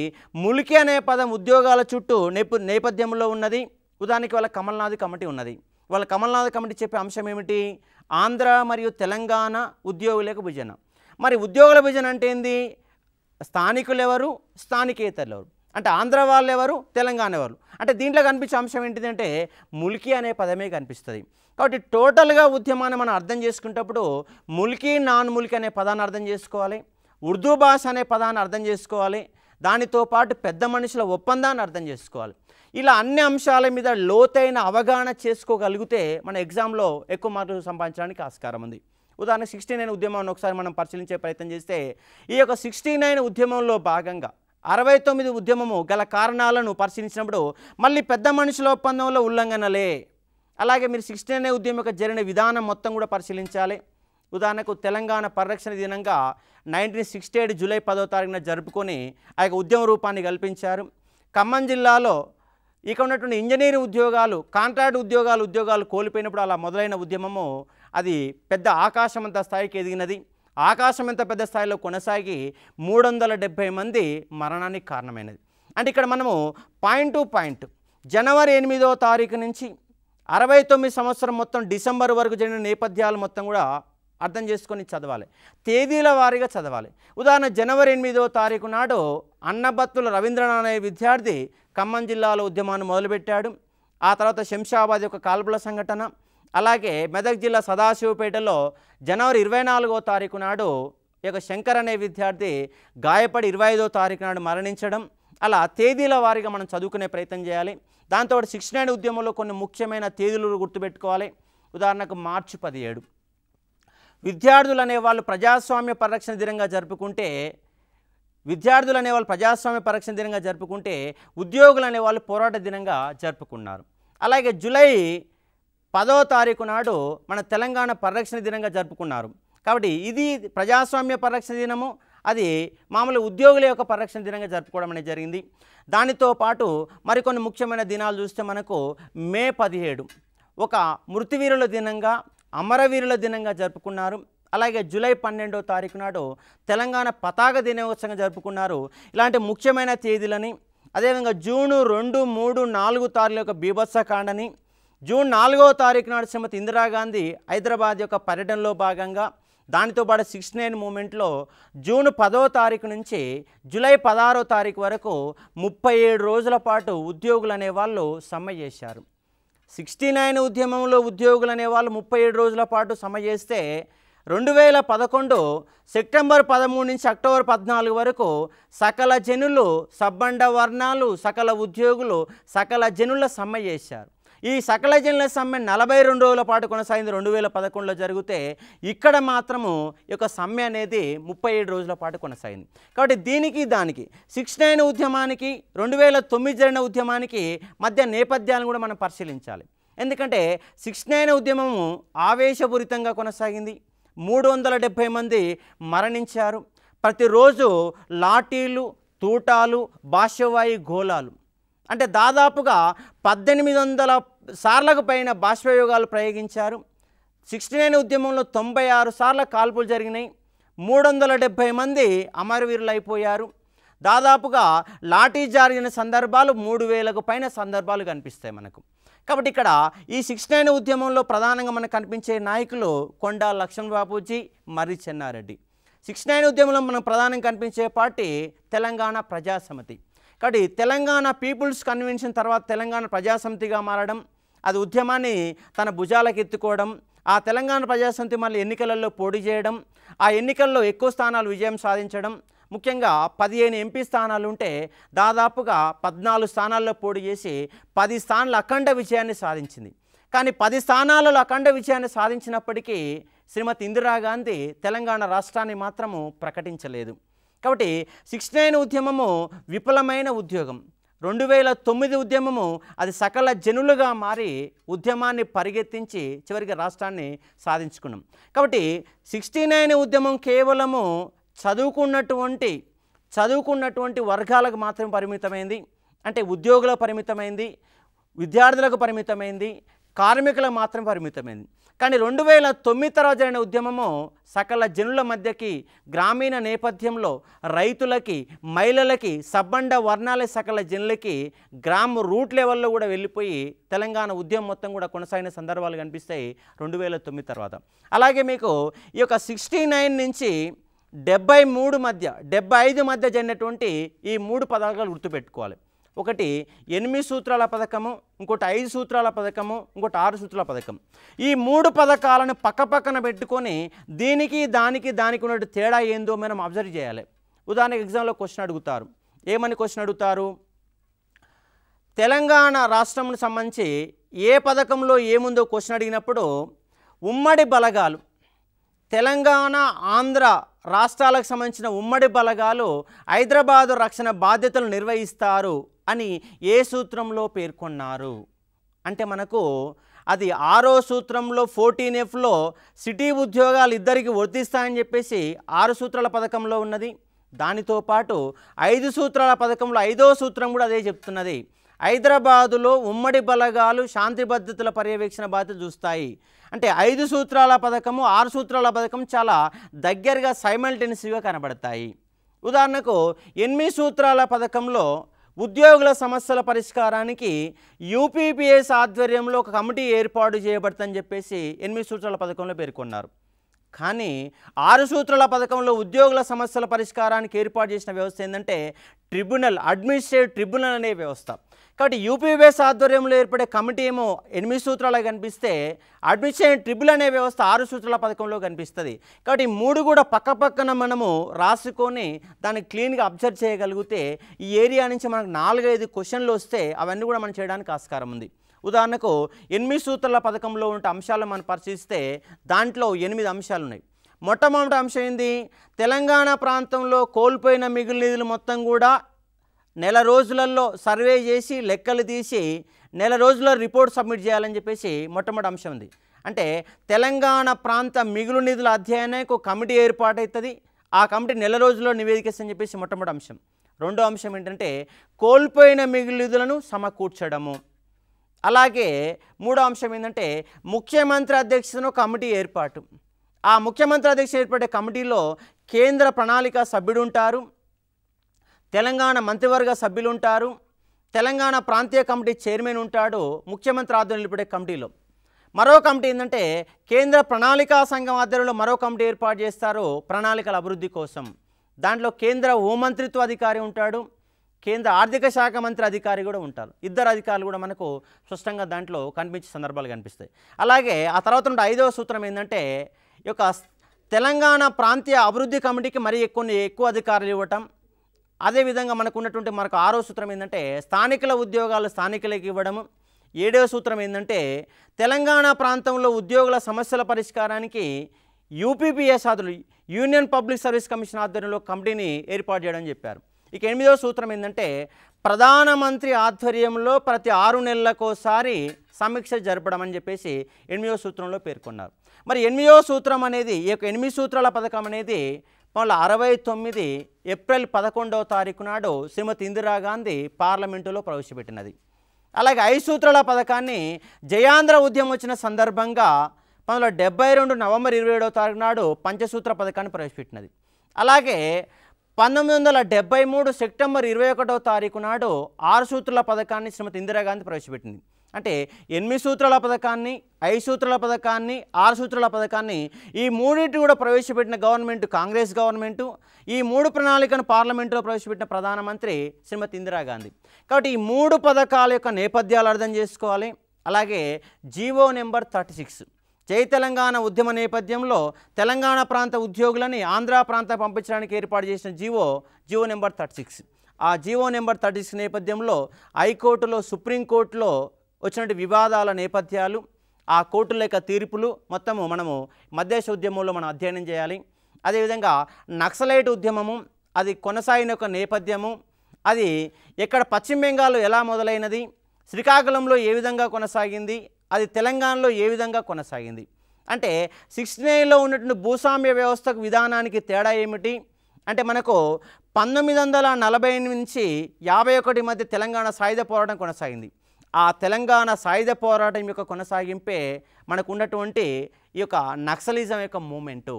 ముల్కీ అనే పదం ఉద్యోగాల చుట్టూ నేపథ్యంలో ఉన్నది. ఉదాహరణకి వాళ్ళ కమల్నాథ్ కమిటీ ఉన్నది. వాళ్ళ కమల్నాథ్ కమిటీ చెప్పే అంశం ఏమిటి? ఆంధ్ర మరియు తెలంగాణ ఉద్యోగులకు విభజన. మరి ఉద్యోగుల విభజన అంటే ఏంది? స్థానికులు ఎవరు, స్థానికేతరులు ఎవరు, అంటే ఆంధ్ర వాళ్ళు ఎవరు, తెలంగాణ ఎవరు, అంటే దీంట్లో కనిపించే అంశం ఏంటిదంటే ముల్కీ అనే పదమే కనిపిస్తుంది. కాబట్టి టోటల్గా ఉద్యమాన్ని మనం అర్థం చేసుకునేటప్పుడు ముల్కీ, నాన్ ముల్కీ అనే పదాన్ని అర్థం చేసుకోవాలి, ఉర్దూ భాష అనే పదాన్ని అర్థం చేసుకోవాలి, దానితో పాటు పెద్ద మనుషుల ఒప్పందాన్ని అర్థం చేసుకోవాలి. ఇలా అన్ని అంశాల మీద లోతైన అవగాహన చేసుకోగలిగితే మన ఎగ్జామ్లో ఎక్కువ మార్కులు సంపాదించడానికి ఆస్కారం ఉంది. ఉదాహరణ 69 ఉద్యమాన్ని ఒకసారి మనం పరిశీలించే ప్రయత్నం చేస్తే ఈ యొక్క 69 ఉద్యమంలో భాగంగా 69 ఉద్యమము గల కారణాలను పరిశీలించినప్పుడు మళ్ళీ పెద్ద మనుషుల ఒప్పందంలో ఉల్లంఘనలే. అలాగే మీరు 69 ఉద్యమం యొక్క జరిగిన విధానం మొత్తం కూడా పరిశీలించాలి. ఉదాహరణకు తెలంగాణ పరిరక్షణ దినంగా 1968 జూలై 10వ తారీఖున జరుపుకొని ఆ యొక్క ఉద్యమ రూపాన్ని కల్పించారు. ఖమ్మం జిల్లాలో ఇక ఉన్నటువంటి ఇంజనీరింగ్ ఉద్యోగాలు, కాంట్రాక్ట్ ఉద్యోగాలు కోల్పోయినప్పుడు అలా మొదలైన ఉద్యమము అది పెద్ద ఆకాశమంత స్థాయికి ఎదిగినది. ఆకాశం ఎంత పెద్ద స్థాయిలో కొనసాగి 370 మంది మరణానికి కారణమైనది. అంటే ఇక్కడ మనము పాయింట్ టు పాయింట్ జనవరి 8వ తారీఖు నుంచి 69 సంవత్సరం మొత్తం డిసెంబర్ వరకు జరిగిన నేపథ్యాలు మొత్తం కూడా అర్థం చేసుకొని చదవాలి. తేదీల వారీగా చదవాలి. ఉదాహరణ జనవరి 8వ తారీఖు నాడు అన్నబత్తుల రవీంద్రనాథ్ అనే విద్యార్థి ఖమ్మం జిల్లాలో ఉద్యమాన్ని మొదలుపెట్టాడు. ఆ తర్వాత శంషాబాద్ యొక్క కాల్పుల సంఘటన, అలాగే మెదక్ జిల్లా సదాశివపేటలో జనవరి 24వ తారీఖు నాడు ఈ యొక్క శంకర్ అనే విద్యార్థి గాయపడి 25వ తారీఖు నాడు మరణించడం. అలా తేదీల వారీగా మనం చదువుకునే ప్రయత్నం చేయాలి. దాంతో 69 ఉద్యమంలో కొన్ని ముఖ్యమైన తేదీలు గుర్తుపెట్టుకోవాలి. ఉదాహరణకు మార్చి 17 విద్యార్థులు అనేవాళ్ళు ప్రజాస్వామ్య పరిరక్షణ దినంగా జరుపుకుంటే, ఉద్యోగులు అనేవాళ్ళు పోరాట దినంగా జరుపుకున్నారు. అలాగే జూలై 10వ తారీఖు నాడు మన తెలంగాణ పరిరక్షణ దినంగా జరుపుకున్నారు. కాబట్టి ఇది ప్రజాస్వామ్య పరిరక్షణ దినము, అది మామూలు ఉద్యోగుల యొక్క పరిరక్షణ దినంగా జరుపుకోవడం అనేది జరిగింది. దానితో పాటు మరికొన్ని ముఖ్యమైన దినాలు చూస్తే మనకు మే 17 ఒక మృతివీరుల దినంగా, అమరవీరుల దినంగా జరుపుకున్నారు. అలాగే జూలై 12వ తారీఖు నాడు తెలంగాణ పతాక దినోత్సవంగా జరుపుకున్నారు. ఇలాంటి ముఖ్యమైన తేదీలని, అదేవిధంగా జూన్ 2, 3, 4 తారీఖుల యొక్క బీభత్సకాండని, జూన్ 4వ తారీఖు నాడు శ్రీమతి ఇందిరాగాంధీ హైదరాబాద్ యొక్క పర్యటనలో భాగంగా, దానితో పాటు 69 మూమెంట్లో జూన్ 10వ తారీఖు నుంచి జూలై 16వ తారీఖు వరకు 37 రోజుల పాటు ఉద్యోగులు అనేవాళ్ళు సమ్మె చేశారు. 69 ఉద్యమంలో ఉద్యోగులు అనేవాళ్ళు 37 రోజుల పాటు సమ్మె చేస్తే 2011 సెప్టెంబర్ 13 నుంచి అక్టోబర్ 14 వరకు సకల జనులు, సబ్బండ వర్ణాలు, సకల ఉద్యోగులు, సకల జనుల సమ్మె చేశారు. ఈ సకల జనుల సమ్మె 42 రోజుల పాటు కొనసాగింది 2011లో జరిగితే, ఇక్కడ మాత్రము ఈ యొక్క సమ్మె అనేది 37 రోజుల పాటు కొనసాగింది. కాబట్టి దీనికి దానికి 69 ఉద్యమానికి 2009 జరిగిన ఉద్యమానికి మధ్య నేపథ్యాలను కూడా మనం పరిశీలించాలి. ఎందుకంటే 69 ఉద్యమము ఆవేశపూరితంగా కొనసాగింది. 370 మంది మరణించారు. ప్రతిరోజు లాఠీలు, తూటాలు, బాష్పవాయు గోళాలు, అంటే దాదాపుగా 1800 సార్లకు పైన బాష్పయోగాలు ప్రయోగించారు. 69 ఉద్యమంలో 96 సార్ల కాల్పులు జరిగినాయి. 370 మంది అమరవీరులు అయిపోయారు. దాదాపుగా లాఠీ జరిగిన సందర్భాలు 3000కు పైన సందర్భాలు కనిపిస్తాయి మనకు. కాబట్టి ఇక్కడ ఈ 69 ఉద్యమంలో ప్రధానంగా మనకు కనిపించే నాయకులు కొండా లక్ష్మణ్ బాపూజీ, మర్రి చెన్నారెడ్డి. 69 ఉద్యమంలో మనకు ప్రధానంగా కనిపించే పార్టీ తెలంగాణ ప్రజాసమితి. కాబట్టి తెలంగాణ పీపుల్స్ కన్వెన్షన్ తర్వాత తెలంగాణ ప్రజాసమితిగా మారడం, అది ఉద్యమాన్ని తన భుజాలకు ఎత్తుకోవడం, ఆ తెలంగాణ ప్రజాసమితి మళ్ళీ ఎన్నికలలో పోటీ చేయడం, ఆ ఎన్నికల్లో ఎక్కువ స్థానాలు విజయం సాధించడం, ముఖ్యంగా 15 ఎంపీ స్థానాలు ఉంటే దాదాపుగా 14 స్థానాల్లో పోటీ చేసి 10 స్థానాల అఖండ విజయాన్ని సాధించింది. కానీ 10 స్థానాలలో అఖండ విజయాన్ని సాధించినప్పటికీ శ్రీమతి ఇందిరాగాంధీ తెలంగాణ రాష్ట్రాన్ని మాత్రము ప్రకటించలేదు. కాబట్టి 69 ఉద్యమము విఫలమైన ఉద్యోగం. 2009 ఉద్యమము అది సకల జనులుగా మారి ఉద్యమాన్ని పరిగెత్తించి చివరికి రాష్ట్రాన్ని సాధించుకున్నాం. కాబట్టి 69 ఉద్యమం కేవలము చదువుకున్నటువంటి వర్గాలకు మాత్రమే పరిమితమైంది. అంటే ఉద్యోగులకు పరిమితమైంది, విద్యార్థులకు పరిమితమైంది, కార్మికులకు మాత్రమే పరిమితమైంది. కానీ 2009 తర్వాత జరిగిన ఉద్యమము సకల జనుల మధ్యకి, గ్రామీణ నేపథ్యంలో రైతులకి, మహిళలకి, సబ్బండ వర్ణాల సకల జనులకి గ్రామ రూట్ లెవెల్లో కూడా వెళ్ళిపోయి తెలంగాణ ఉద్యమం మొత్తం కూడా కొనసాగిన సందర్భాలు కనిపిస్తాయి 2009 తర్వాత. అలాగే మీకు ఈ యొక్క 69 నుంచి 75 మధ్య జరిగినటువంటి ఈ 3 పథకాలు గుర్తుపెట్టుకోవాలి. ఒకటి 8 సూత్రాల పథకము, ఇంకోటి 5 సూత్రాల పథకము, ఇంకోటి 6 సూత్రాల పథకం. ఈ 3 పథకాలను పక్కపక్కన పెట్టుకొని దీనికి ఉన్నట్టు తేడా ఏందో మనం అబ్జర్వ్ చేయాలి. ఉదాహరణకి ఎగ్జామ్లో క్వశ్చన్ అడుగుతారు. ఏమని క్వశ్చన్ అడుగుతారు? తెలంగాణ రాష్ట్రంకు సంబంధించి ఏ పథకంలో ఏముందో క్వశ్చన్ అడిగినప్పుడు ఉమ్మడి బలగాలు, తెలంగాణ, ఆంధ్ర రాష్ట్రాలకు సంబంధించిన ఉమ్మడి బలగాలు హైదరాబాదు రక్షణ బాధ్యతలు నిర్వహిస్తారు అని ఏ సూత్రంలో పేర్కొన్నారు అంటే మనకు అది 6వ సూత్రంలో 14Fలో సిటీ ఉద్యోగాలు ఇద్దరికి వర్తిస్తాయని చెప్పేసి 6 సూత్రాల పథకంలో ఉన్నది. దానితో పాటు 5 సూత్రాల పథకంలో 5వ సూత్రం కూడా అదే చెప్తున్నది. హైదరాబాదులో ఉమ్మడి బలగాలు శాంతి భద్రతల పర్యవేక్షణ బాధ్యత చూస్తాయి. అంటే 5 సూత్రాల పథకము, 6 సూత్రాల పథకం చాలా దగ్గరగా సైమల్టేనియస్గా కనబడతాయి. ఉదాహరణకు 8 సూత్రాల పథకంలో ఉద్యోగుల సమస్యల పరిష్కారానికి యూపీపీఎస్ ఆధ్వర్యంలో ఒక కమిటీ ఏర్పాటు చేయబడుతుందని చెప్పేసి 8 సూత్రాల పథకంలో పేర్కొన్నారు. కానీ 6 సూత్రాల పథకంలో ఉద్యోగుల సమస్యల పరిష్కారానికి ఏర్పాటు చేసిన వ్యవస్థ ఏంటంటే ట్రిబ్యునల్, అడ్మినిస్ట్రేటివ్ ట్రిబ్యునల్ అనే వ్యవస్థ. కాబట్టి యూపీపీఎస్ ఆధ్వర్యంలో ఏర్పడే కమిటీ ఏమో 8 సూత్రాలు కనిపిస్తే అడ్మినిస్ట్రేటివ్ ట్రిబ్యునల్ అనే వ్యవస్థ 6 సూత్రాల పథకంలో కనిపిస్తుంది. కాబట్టి 3 కూడా పక్కపక్కన మనము రాసుకొని దాన్ని క్లీన్గా అబ్జర్వ్ చేయగలిగితే ఈ ఏరియా నుంచి మనకు 4-5 క్వశ్చన్లు వస్తే అవన్నీ కూడా మనం చేయడానికి ఆస్కారం ఉంది. ఉదాహరణకు 8 సూత్రాల పథకంలో ఉన్న అంశాలను మనం పరిశీలిస్తే దాంట్లో 8 అంశాలు ఉన్నాయి. మొట్టమొదటి అంశం ఏంది? తెలంగాణ ప్రాంతంలో కోల్పోయిన మిగులు నిధులు మొత్తం కూడా నెల రోజులలో సర్వే చేసి లెక్కలు తీసి నెల రోజుల్లో రిపోర్ట్ సబ్మిట్ చేయాలని చెప్పేసి మొట్టమొదటి అంశం ఉంది. అంటే తెలంగాణ ప్రాంత మిగులు నిధుల అధ్యయనానికి ఒక కమిటీ ఏర్పాటవుతుంది. ఆ కమిటీ నెల రోజుల్లో నివేదికేస్తని చెప్పేసి మొట్టమొదటి అంశం. రెండో అంశం ఏంటంటే కోల్పోయిన మిగులు నిధులను సమకూర్చడము. అలాగే మూడో అంశం ఏంటంటే ముఖ్యమంత్రి అధ్యక్షతన కమిటీ ఏర్పాటు. ఆ ముఖ్యమంత్రి అధ్యక్షత ఏర్పడే కమిటీలో కేంద్ర ప్రణాళిక సభ్యుడు ఉంటారు, తెలంగాణ మంత్రివర్గ సభ్యులు ఉంటారు, తెలంగాణ ప్రాంతీయ కమిటీ చైర్మన్ ఉంటాడు ముఖ్యమంత్రి ఆధ్వర్యంలో ఏర్పడే కమిటీలో. మరో కమిటీ ఏంటంటే కేంద్ర ప్రణాళికా సంఘం ఆధ్వర్యంలో మరో కమిటీ ఏర్పాటు చేస్తారు ప్రణాళికల అభివృద్ధి కోసం. దాంట్లో కేంద్ర హోంమంత్రిత్వ అధికారి ఉంటాడు, కేంద్ర ఆర్థిక శాఖ మంత్రి అధికారి కూడా ఉంటారు. ఇద్దరు అధికారులు కూడా మనకు స్పష్టంగా దాంట్లో కనిపించే సందర్భాలు కనిపిస్తాయి. అలాగే ఆ తర్వాత ఉన్న 5వ సూత్రం ఏంటంటే ఈ యొక్క తెలంగాణ ప్రాంతీయ అభివృద్ధి కమిటీకి మరి ఎక్కువ అధికారులు ఇవ్వటం. అదేవిధంగా మనకు ఉన్నటువంటి 6వ సూత్రం ఏంటంటే స్థానికుల ఉద్యోగాలు స్థానికులకు ఇవ్వడము. 7వ సూత్రం ఏంటంటే తెలంగాణ ప్రాంతంలో ఉద్యోగుల సమస్యల పరిష్కారానికి యూపీపీఎస్ ఆధ్వర్యంలో యూనియన్ పబ్లిక్ సర్వీస్ కమిషన్ ఆధ్వర్యంలో కమిటీని ఏర్పాటు చేయడం చెప్పారు. ఇక 8వ సూత్రం ఏంటంటే ప్రధానమంత్రి ఆధ్వర్యంలో ప్రతి 6 నెలలకోసారి సమీక్ష జరపడం అని చెప్పేసి 8వ సూత్రంలో పేర్కొన్నారు. మరి 8వ సూత్రం అనేది ఈ యొక్క 8 సూత్రాల పథకం అనేది 1969 ఏప్రిల్ 11వ తారీఖు నాడు శ్రీమతి ఇందిరాగాంధీ పార్లమెంటులో ప్రవేశపెట్టినది. అలాగే 5 సూత్రాల పథకాన్ని జయాంధ్ర ఉద్యమం వచ్చిన సందర్భంగా 1972 నవంబర్ 27వ తారీఖు నాడు పంచసూత్ర పథకాన్ని ప్రవేశపెట్టినది. అలాగే 1973 సెప్టెంబర్ 21వ తారీఖు నాడు 6 సూత్రాల పథకాన్ని శ్రీమతి ఇందిరాగాంధీ ప్రవేశపెట్టింది. అంటే 8 సూత్రాల పథకాన్ని, 5 సూత్రాల పథకాన్ని, 6 సూత్రాల పథకాన్ని ఈ మూడింటి కూడా ప్రవేశపెట్టిన గవర్నమెంట్ కాంగ్రెస్ గవర్నమెంటు. ఈ 3 ప్రణాళికను పార్లమెంటులో ప్రవేశపెట్టిన ప్రధానమంత్రి శ్రీమతి ఇందిరాగాంధీ. కాబట్టి ఈ 3 పథకాల యొక్క నేపథ్యాలు అర్థం చేసుకోవాలి. అలాగే జీవో నెంబర్ 36 జై తెలంగాణ ఉద్యమ నేపథ్యంలో తెలంగాణ ప్రాంత ఉద్యోగులని ఆంధ్ర ప్రాంతం పంపించడానికి ఏర్పాటు చేసిన జీవో నెంబర్ 36. ఆ జీవో నెంబర్ 36 నేపథ్యంలో హైకోర్టులో, సుప్రీంకోర్టులో వచ్చినటువంటి వివాదాల నేపథ్యాలు, ఆ కోర్టుల యొక్క తీర్పులు మొత్తము మనము మధ్యదేశ ఉద్యమంలో మనం అధ్యయనం చేయాలి. అదేవిధంగా నక్సలైట్ ఉద్యమము అది కొనసాగిన యొక్క నేపథ్యము, అది ఎక్కడ పశ్చిమ బెంగాల్లో ఎలా మొదలైనది, శ్రీకాకుళంలో ఏ విధంగా కొనసాగింది, అది తెలంగాణలో ఏ విధంగా కొనసాగింది, అంటే 69లో ఉన్నటువంటి భూస్వామ్య వ్యవస్థకు విధానానికి తేడా ఏమిటి అంటే మనకు 1948 నుంచి 51 మధ్య తెలంగాణ సాయుధ పోరాటం కొనసాగింది. ఆ తెలంగాణ సాయుధ పోరాటం యొక్క కొనసాగింపే మనకు ఉన్నటువంటి ఈ యొక్క నక్సలిజం యొక్క మూమెంటు.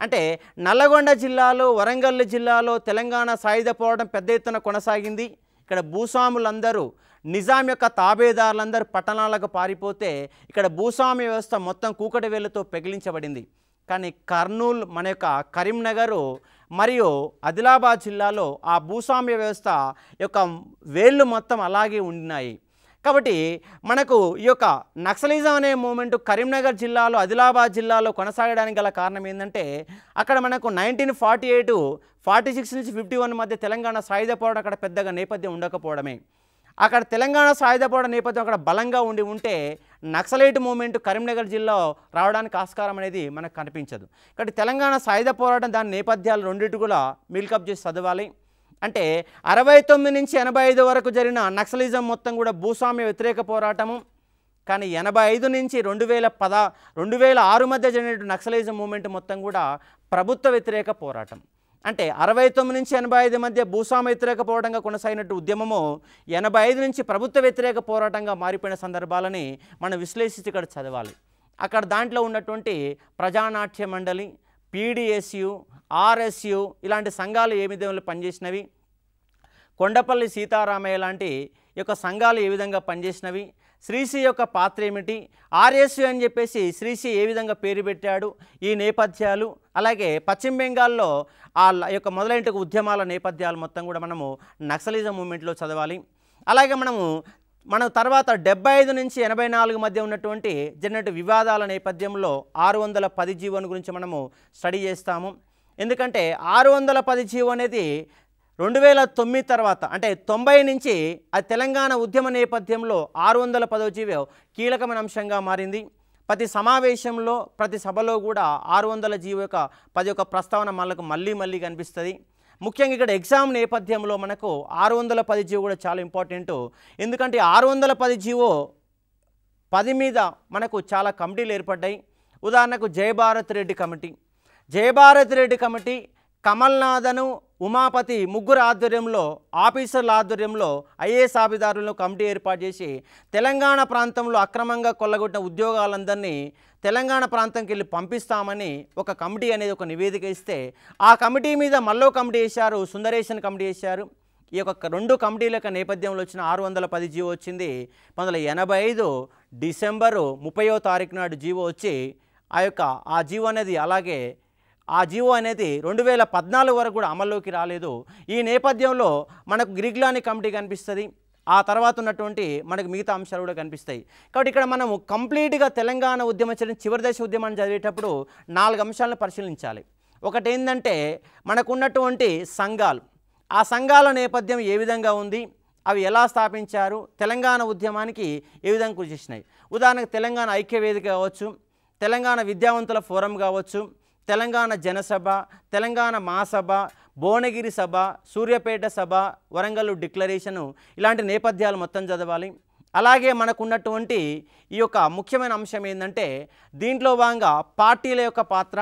అంటే నల్లగొండ జిల్లాలో, వరంగల్ జిల్లాలో తెలంగాణ సాయుధ పోరాటం పెద్ద ఎత్తున కొనసాగింది. ఇక్కడ భూస్వాములందరూ, నిజాం యొక్క తాబేదారులందరూ పట్టణాలకు పారిపోతే ఇక్కడ భూస్వామ్య వ్యవస్థ మొత్తం కూకటి వేళ్ళతో పెగిలించబడింది. కానీ కర్నూలు, మన యొక్క కరీంనగరు మరియు ఆదిలాబాద్ జిల్లాలో ఆ భూస్వామ్య వ్యవస్థ యొక్క వేళ్ళు మొత్తం అలాగే ఉన్నాయి. కాబట్టి మనకు ఈ యొక్క నక్సలిజం అనే మూమెంట్ కరీంనగర్ జిల్లాలో, ఆదిలాబాద్ జిల్లాలో కొనసాగడానికి గల కారణం ఏంటంటే అక్కడ మనకు 1948, 46 నుంచి 51 మధ్య తెలంగాణ సాయుధ పోరాటం అక్కడ పెద్దగా నేపథ్యం ఉండకపోవడమే. అక్కడ తెలంగాణ సాయుధ పోరాట నేపథ్యం అక్కడ బలంగా ఉంటే నక్సలైట్ మూమెంట్ కరీంనగర్ జిల్లా రావడానికి ఆస్కారం అనేది మనకు కనిపించదు. కాబట్టి తెలంగాణ సాయుధ పోరాటం దాని నేపథ్యాలు రెండింటి కూడా మిల్కప్ చేసి చదవాలి. అంటే 69 నుంచి 85 వరకు జరిగిన నక్సలిజం మొత్తం కూడా భూస్వామ్య వ్యతిరేక పోరాటము. కానీ 85 నుంచి 2006 మధ్య జరిగిన నక్సలిజం మూమెంట్ మొత్తం కూడా ప్రభుత్వ వ్యతిరేక పోరాటం. అంటే 69 నుంచి 85 మధ్య భూస్వామ్య వ్యతిరేక పోరాటంగా కొనసాగినట్టు ఉద్యమము 85 నుంచి ప్రభుత్వ వ్యతిరేక పోరాటంగా మారిపోయిన సందర్భాలని మనం విశ్లేషించి ఇక్కడ చదవాలి. అక్కడ దాంట్లో ఉన్నటువంటి ప్రజానాట్య మండలి, పీడిఎస్యు, ఆర్ఎస్యు ఇలాంటి సంఘాలు ఏ విధంగా పనిచేసినవి, కొండపల్లి సీతారామయ్య లాంటి యొక్క సంఘాలు ఏ విధంగా పనిచేసినవి, శ్రీశ్రీ యొక్క పాత్ర ఏమిటి, ఆర్ఎస్యు అని చెప్పేసి శ్రీశ్రీ ఏ విధంగా పేరు పెట్టాడు, ఈ నేపథ్యాలు, అలాగే పశ్చిమ బెంగాల్లో ఆ యొక్క మొదలైన ఉద్యమాల నేపథ్యాలు మొత్తం కూడా మనము నక్సలిజం మూమెంట్లో చదవాలి. అలాగే మనం తర్వాత 75 నుంచి 84 మధ్య ఉన్నటువంటి జరిగినటువంటి వివాదాల నేపథ్యంలో 610 జీవోని గురించి మనము స్టడీ చేస్తాము. ఎందుకంటే 610 జీవో అనేది 2009 తర్వాత అంటే 90 నుంచి అది తెలంగాణ ఉద్యమ నేపథ్యంలో 610వ జీవో కీలకమైన అంశంగా మారింది. ప్రతి సమావేశంలో ప్రతి సభలో కూడా 600 జీవో యొక్క 10 ప్రస్తావన మనకు మళ్ళీ కనిపిస్తుంది. ముఖ్యంగా ఇక్కడ ఎగ్జామ్ నేపథ్యంలో మనకు 610 జీవో కూడా చాలా ఇంపార్టెంట్. ఎందుకంటే 610 జీవో 10 మీద మనకు చాలా కమిటీలు ఏర్పడ్డాయి. ఉదాహరణకు జయభారత్ రెడ్డి కమిటీ కమల్నాథను ఉమాపతి ముగ్గురు ఆధ్వర్యంలో ఆఫీసర్ల ఆధ్వర్యంలో ఐఏఎస్ ఆఫీసర్లను కమిటీ ఏర్పాటు చేసి తెలంగాణ ప్రాంతంలో అక్రమంగా కొల్లగొట్టిన ఉద్యోగాలందరినీ తెలంగాణ ప్రాంతంకి వెళ్ళి పంపిస్తామని ఒక కమిటీ అనేది ఒక నివేదిక ఇస్తే ఆ కమిటీ మీద మళ్ళీ కమిటీ వేశారు, సుందరేశన్ కమిటీ వేశారు. ఈ యొక్క 2 కమిటీల యొక్క నేపథ్యంలో వచ్చిన 610 జీవో వచ్చింది. 1985 డిసెంబరు 30వ తారీఖు నాడు జీవో వచ్చి ఆ జీవో అనేది అలాగే ఆ జీవో అనేది 2014 వరకు కూడా అమల్లోకి రాలేదు. ఈ నేపథ్యంలో మనకు గిరిగ్లాని కమిటీ కనిపిస్తుంది. ఆ తర్వాత ఉన్నటువంటి మనకు మిగతా అంశాలు కూడా కనిపిస్తాయి. కాబట్టి ఇక్కడ మనము కంప్లీట్గా తెలంగాణ ఉద్యమ చివరి దశ ఉద్యమాన్ని చదివేటప్పుడు 4 అంశాలను పరిశీలించాలి. ఒకటి ఏంటంటే మనకున్నటువంటి సంఘాలు, ఆ సంఘాల నేపథ్యం ఏ విధంగా ఉంది, అవి ఎలా స్థాపించారు, తెలంగాణ ఉద్యమానికి ఏ విధంగా కృషి చేసినాయి. ఉదాహరణకు తెలంగాణ ఐక్యవేదిక కావచ్చు, తెలంగాణ విద్యావంతుల ఫోరం కావచ్చు, తెలంగాణ జనసభ, తెలంగాణ మహాసభ, భువనగిరి సభ, సూర్యాపేట సభ, వరంగల్ డిక్లరేషను, ఇలాంటి నేపథ్యాలు మొత్తం చదవాలి. అలాగే మనకున్నటువంటి ఈ యొక్క ముఖ్యమైన అంశం ఏంటంటే దీంట్లో భాగంగా పార్టీల యొక్క పాత్ర.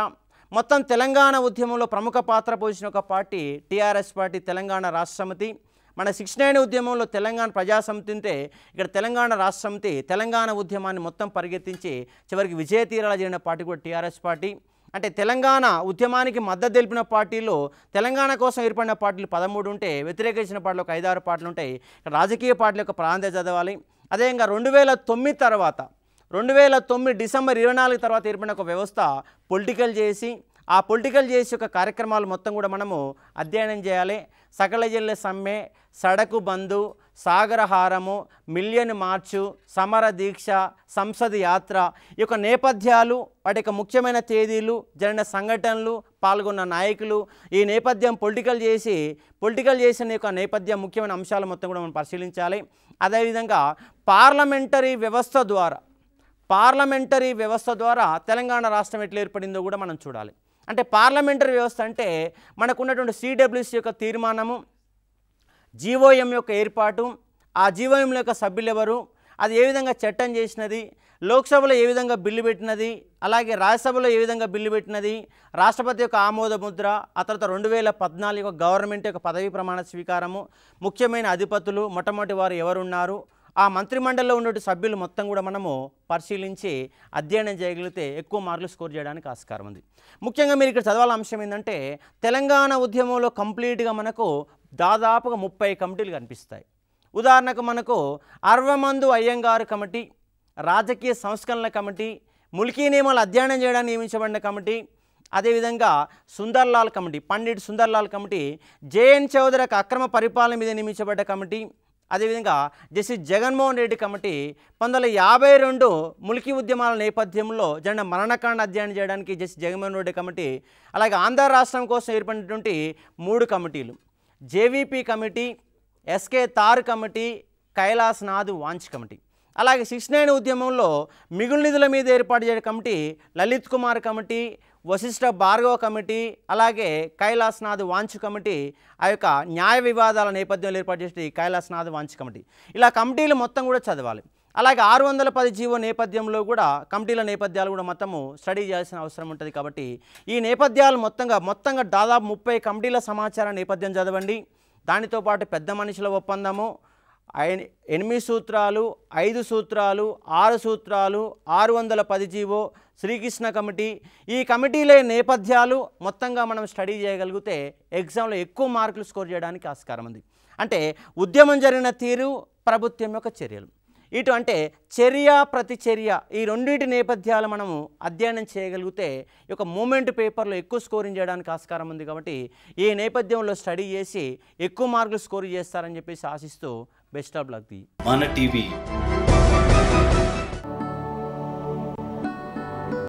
మొత్తం తెలంగాణ ఉద్యమంలో ప్రముఖ పాత్ర పోషించిన ఒక పార్టీ టీఆర్ఎస్ పార్టీ, తెలంగాణ రాష్ట్ర సమితి. మన 69 ఉద్యమంలో తెలంగాణ ప్రజాసమితి ఉంటే ఇక్కడ తెలంగాణ రాష్ట్ర సమితి తెలంగాణ ఉద్యమాన్ని మొత్తం పరిగెత్తించి చివరికి విజయ తీరాల జరిగిన పార్టీ కూడా టీఆర్ఎస్ పార్టీ. అంటే తెలంగాణ ఉద్యమానికి మద్దతు తెలిపిన పార్టీలు, తెలంగాణ కోసం ఏర్పడిన పార్టీలు 13 ఉంటే వ్యతిరేకించిన పార్టీలు ఒక 5-6 పార్టీలు ఉంటాయి. రాజకీయ పార్టీల యొక్క ప్రాంతం చదవాలి. అదేవిధంగా 2009 తర్వాత 2009 డిసెంబర్ 24 తర్వాత ఏర్పడిన ఒక వ్యవస్థ పొలిటికల్ చేసి ఒక కార్యక్రమాలు మొత్తం కూడా మనము అధ్యయనం చేయాలి. సకల జిల్లా సమ్మె, సడకు బంధు, సాగరహారము, మిలియన్ మార్చు, సమర దీక్ష, సంసద్ యాత్ర, ఈ యొక్క నేపథ్యాలు, వాటి యొక్క ముఖ్యమైన తేదీలు, జరిగిన సంఘటనలు, పాల్గొన్న నాయకులు, ఈ నేపథ్యం పొలిటికల్ చేసిన యొక్క నేపథ్యం ముఖ్యమైన అంశాలు మొత్తం కూడా మనం పరిశీలించాలి. అదేవిధంగా పార్లమెంటరీ వ్యవస్థ ద్వారా తెలంగాణ రాష్ట్రం ఎట్లా ఏర్పడిందో కూడా మనం చూడాలి. అంటే పార్లమెంటరీ వ్యవస్థ అంటే మనకున్నటువంటి సిడబ్ల్యూసి యొక్క తీర్మానము, జీవోఎం యొక్క ఏర్పాటు, ఆ జీవోఎం యొక్క సభ్యులు ఎవరు, అది ఏ విధంగా చట్టం చేసినది, లోక్సభలో ఏ విధంగా బిల్లు పెట్టినది, అలాగే రాజ్యసభలో ఏ విధంగా బిల్లు పెట్టినది, రాష్ట్రపతి యొక్క ఆమోద ముద్ర, ఆ తర్వాత 2014 యొక్క గవర్నమెంట్ యొక్క పదవీ ప్రమాణ స్వీకారము, ముఖ్యమైన అధిపతులు, మొట్టమొదటి వారు ఎవరున్నారు, ఆ మంత్రిమండలిలో ఉన్నటువంటి సభ్యులు మొత్తం కూడా మనము పరిశీలించి అధ్యయనం చేయగలిగితే ఎక్కువ మార్కులు స్కోర్ చేయడానికి ఆస్కారం ఉంది. ముఖ్యంగా మీరు ఇక్కడ చదవాల అంశం ఏంటంటే తెలంగాణ ఉద్యమంలో కంప్లీట్గా మనకు దాదాపుగా 30 కమిటీలు కనిపిస్తాయి. ఉదాహరణకు మనకు అర్వమందు అయ్యంగారు కమిటీ, రాజకీయ సంస్కరణల కమిటీ, ముల్కీ నియమాలు అధ్యయనం చేయడానికి నియమించబడిన కమిటీ, అదేవిధంగా Sundarlal committee, Pandit Sundarlal committee, J N చౌదరికి అక్రమ పరిపాలన మీద నియమించబడ్డ కమిటీ, అదేవిధంగా జస్టిస్ జగన్మోహన్ రెడ్డి కమిటీ 1952 ముల్కీ ఉద్యమాల నేపథ్యంలో జరిగిన మరణకాండ అధ్యయనం చేయడానికి జస్టిస్ జగన్మోహన్ రెడ్డి కమిటీ, అలాగే ఆంధ్ర రాష్ట్రం కోసం ఏర్పడినటువంటి 3 కమిటీలు, JVP committee, SK Dhar committee, Kailash Nath Wanchoo committee. అలాగే 69 ఉద్యమంలో మిగులు నిధుల మీద ఏర్పాటు చేసిన committee Lalit Kumar committee, Vashishtha Bhargava committee, అలాగే కైలాస్ నాథ్ వాంచ్ కమిటీ, ఆ యొక్క న్యాయ వివాదాల నేపథ్యంలో ఏర్పాటు చేసిన కైలాస్ నాథ్ వాంచ్ కమిటీ. ఇలా కమిటీలు మొత్తం కూడా చదవాలి. అలాగే 610 జీవో నేపథ్యంలో కూడా కమిటీల నేపథ్యాలు కూడా మొత్తము స్టడీ చేయాల్సిన అవసరం ఉంటుంది. కాబట్టి ఈ నేపథ్యాలు మొత్తంగా దాదాపు 30 కమిటీల సమాచార నేపథ్యం చదవండి. దానితో పాటు పెద్ద మనుషుల ఒప్పందము, 8 సూత్రాలు, 5 సూత్రాలు, 6 సూత్రాలు, 610 జీవో, శ్రీకృష్ణ కమిటీ, ఈ కమిటీలే నేపథ్యాలు మొత్తంగా మనం స్టడీ చేయగలిగితే ఎగ్జామ్లో ఎక్కువ మార్కులు స్కోర్ చేయడానికి ఆస్కారం ఉంది. అంటే ఉద్యమం జరిగిన తీరు, ప్రభుత్వం యొక్క చర్యలు, ఇటు అంటే చర్య ప్రతిచర్య, ఈ రెండింటి నేపథ్యాలు మనము అధ్యయనం చేయగలిగితే ఈ యొక్క మూమెంట్ పేపర్లో ఎక్కువ స్కోరింగ్ చేయడానికి ఆస్కారం ఉంది. కాబట్టి ఈ నేపథ్యంలో స్టడీ చేసి ఎక్కువ మార్కులు స్కోర్ చేస్తారని చెప్పేసి ఆశిస్తూ బెస్ట్ ఆఫ్ లక్. మన టీవీ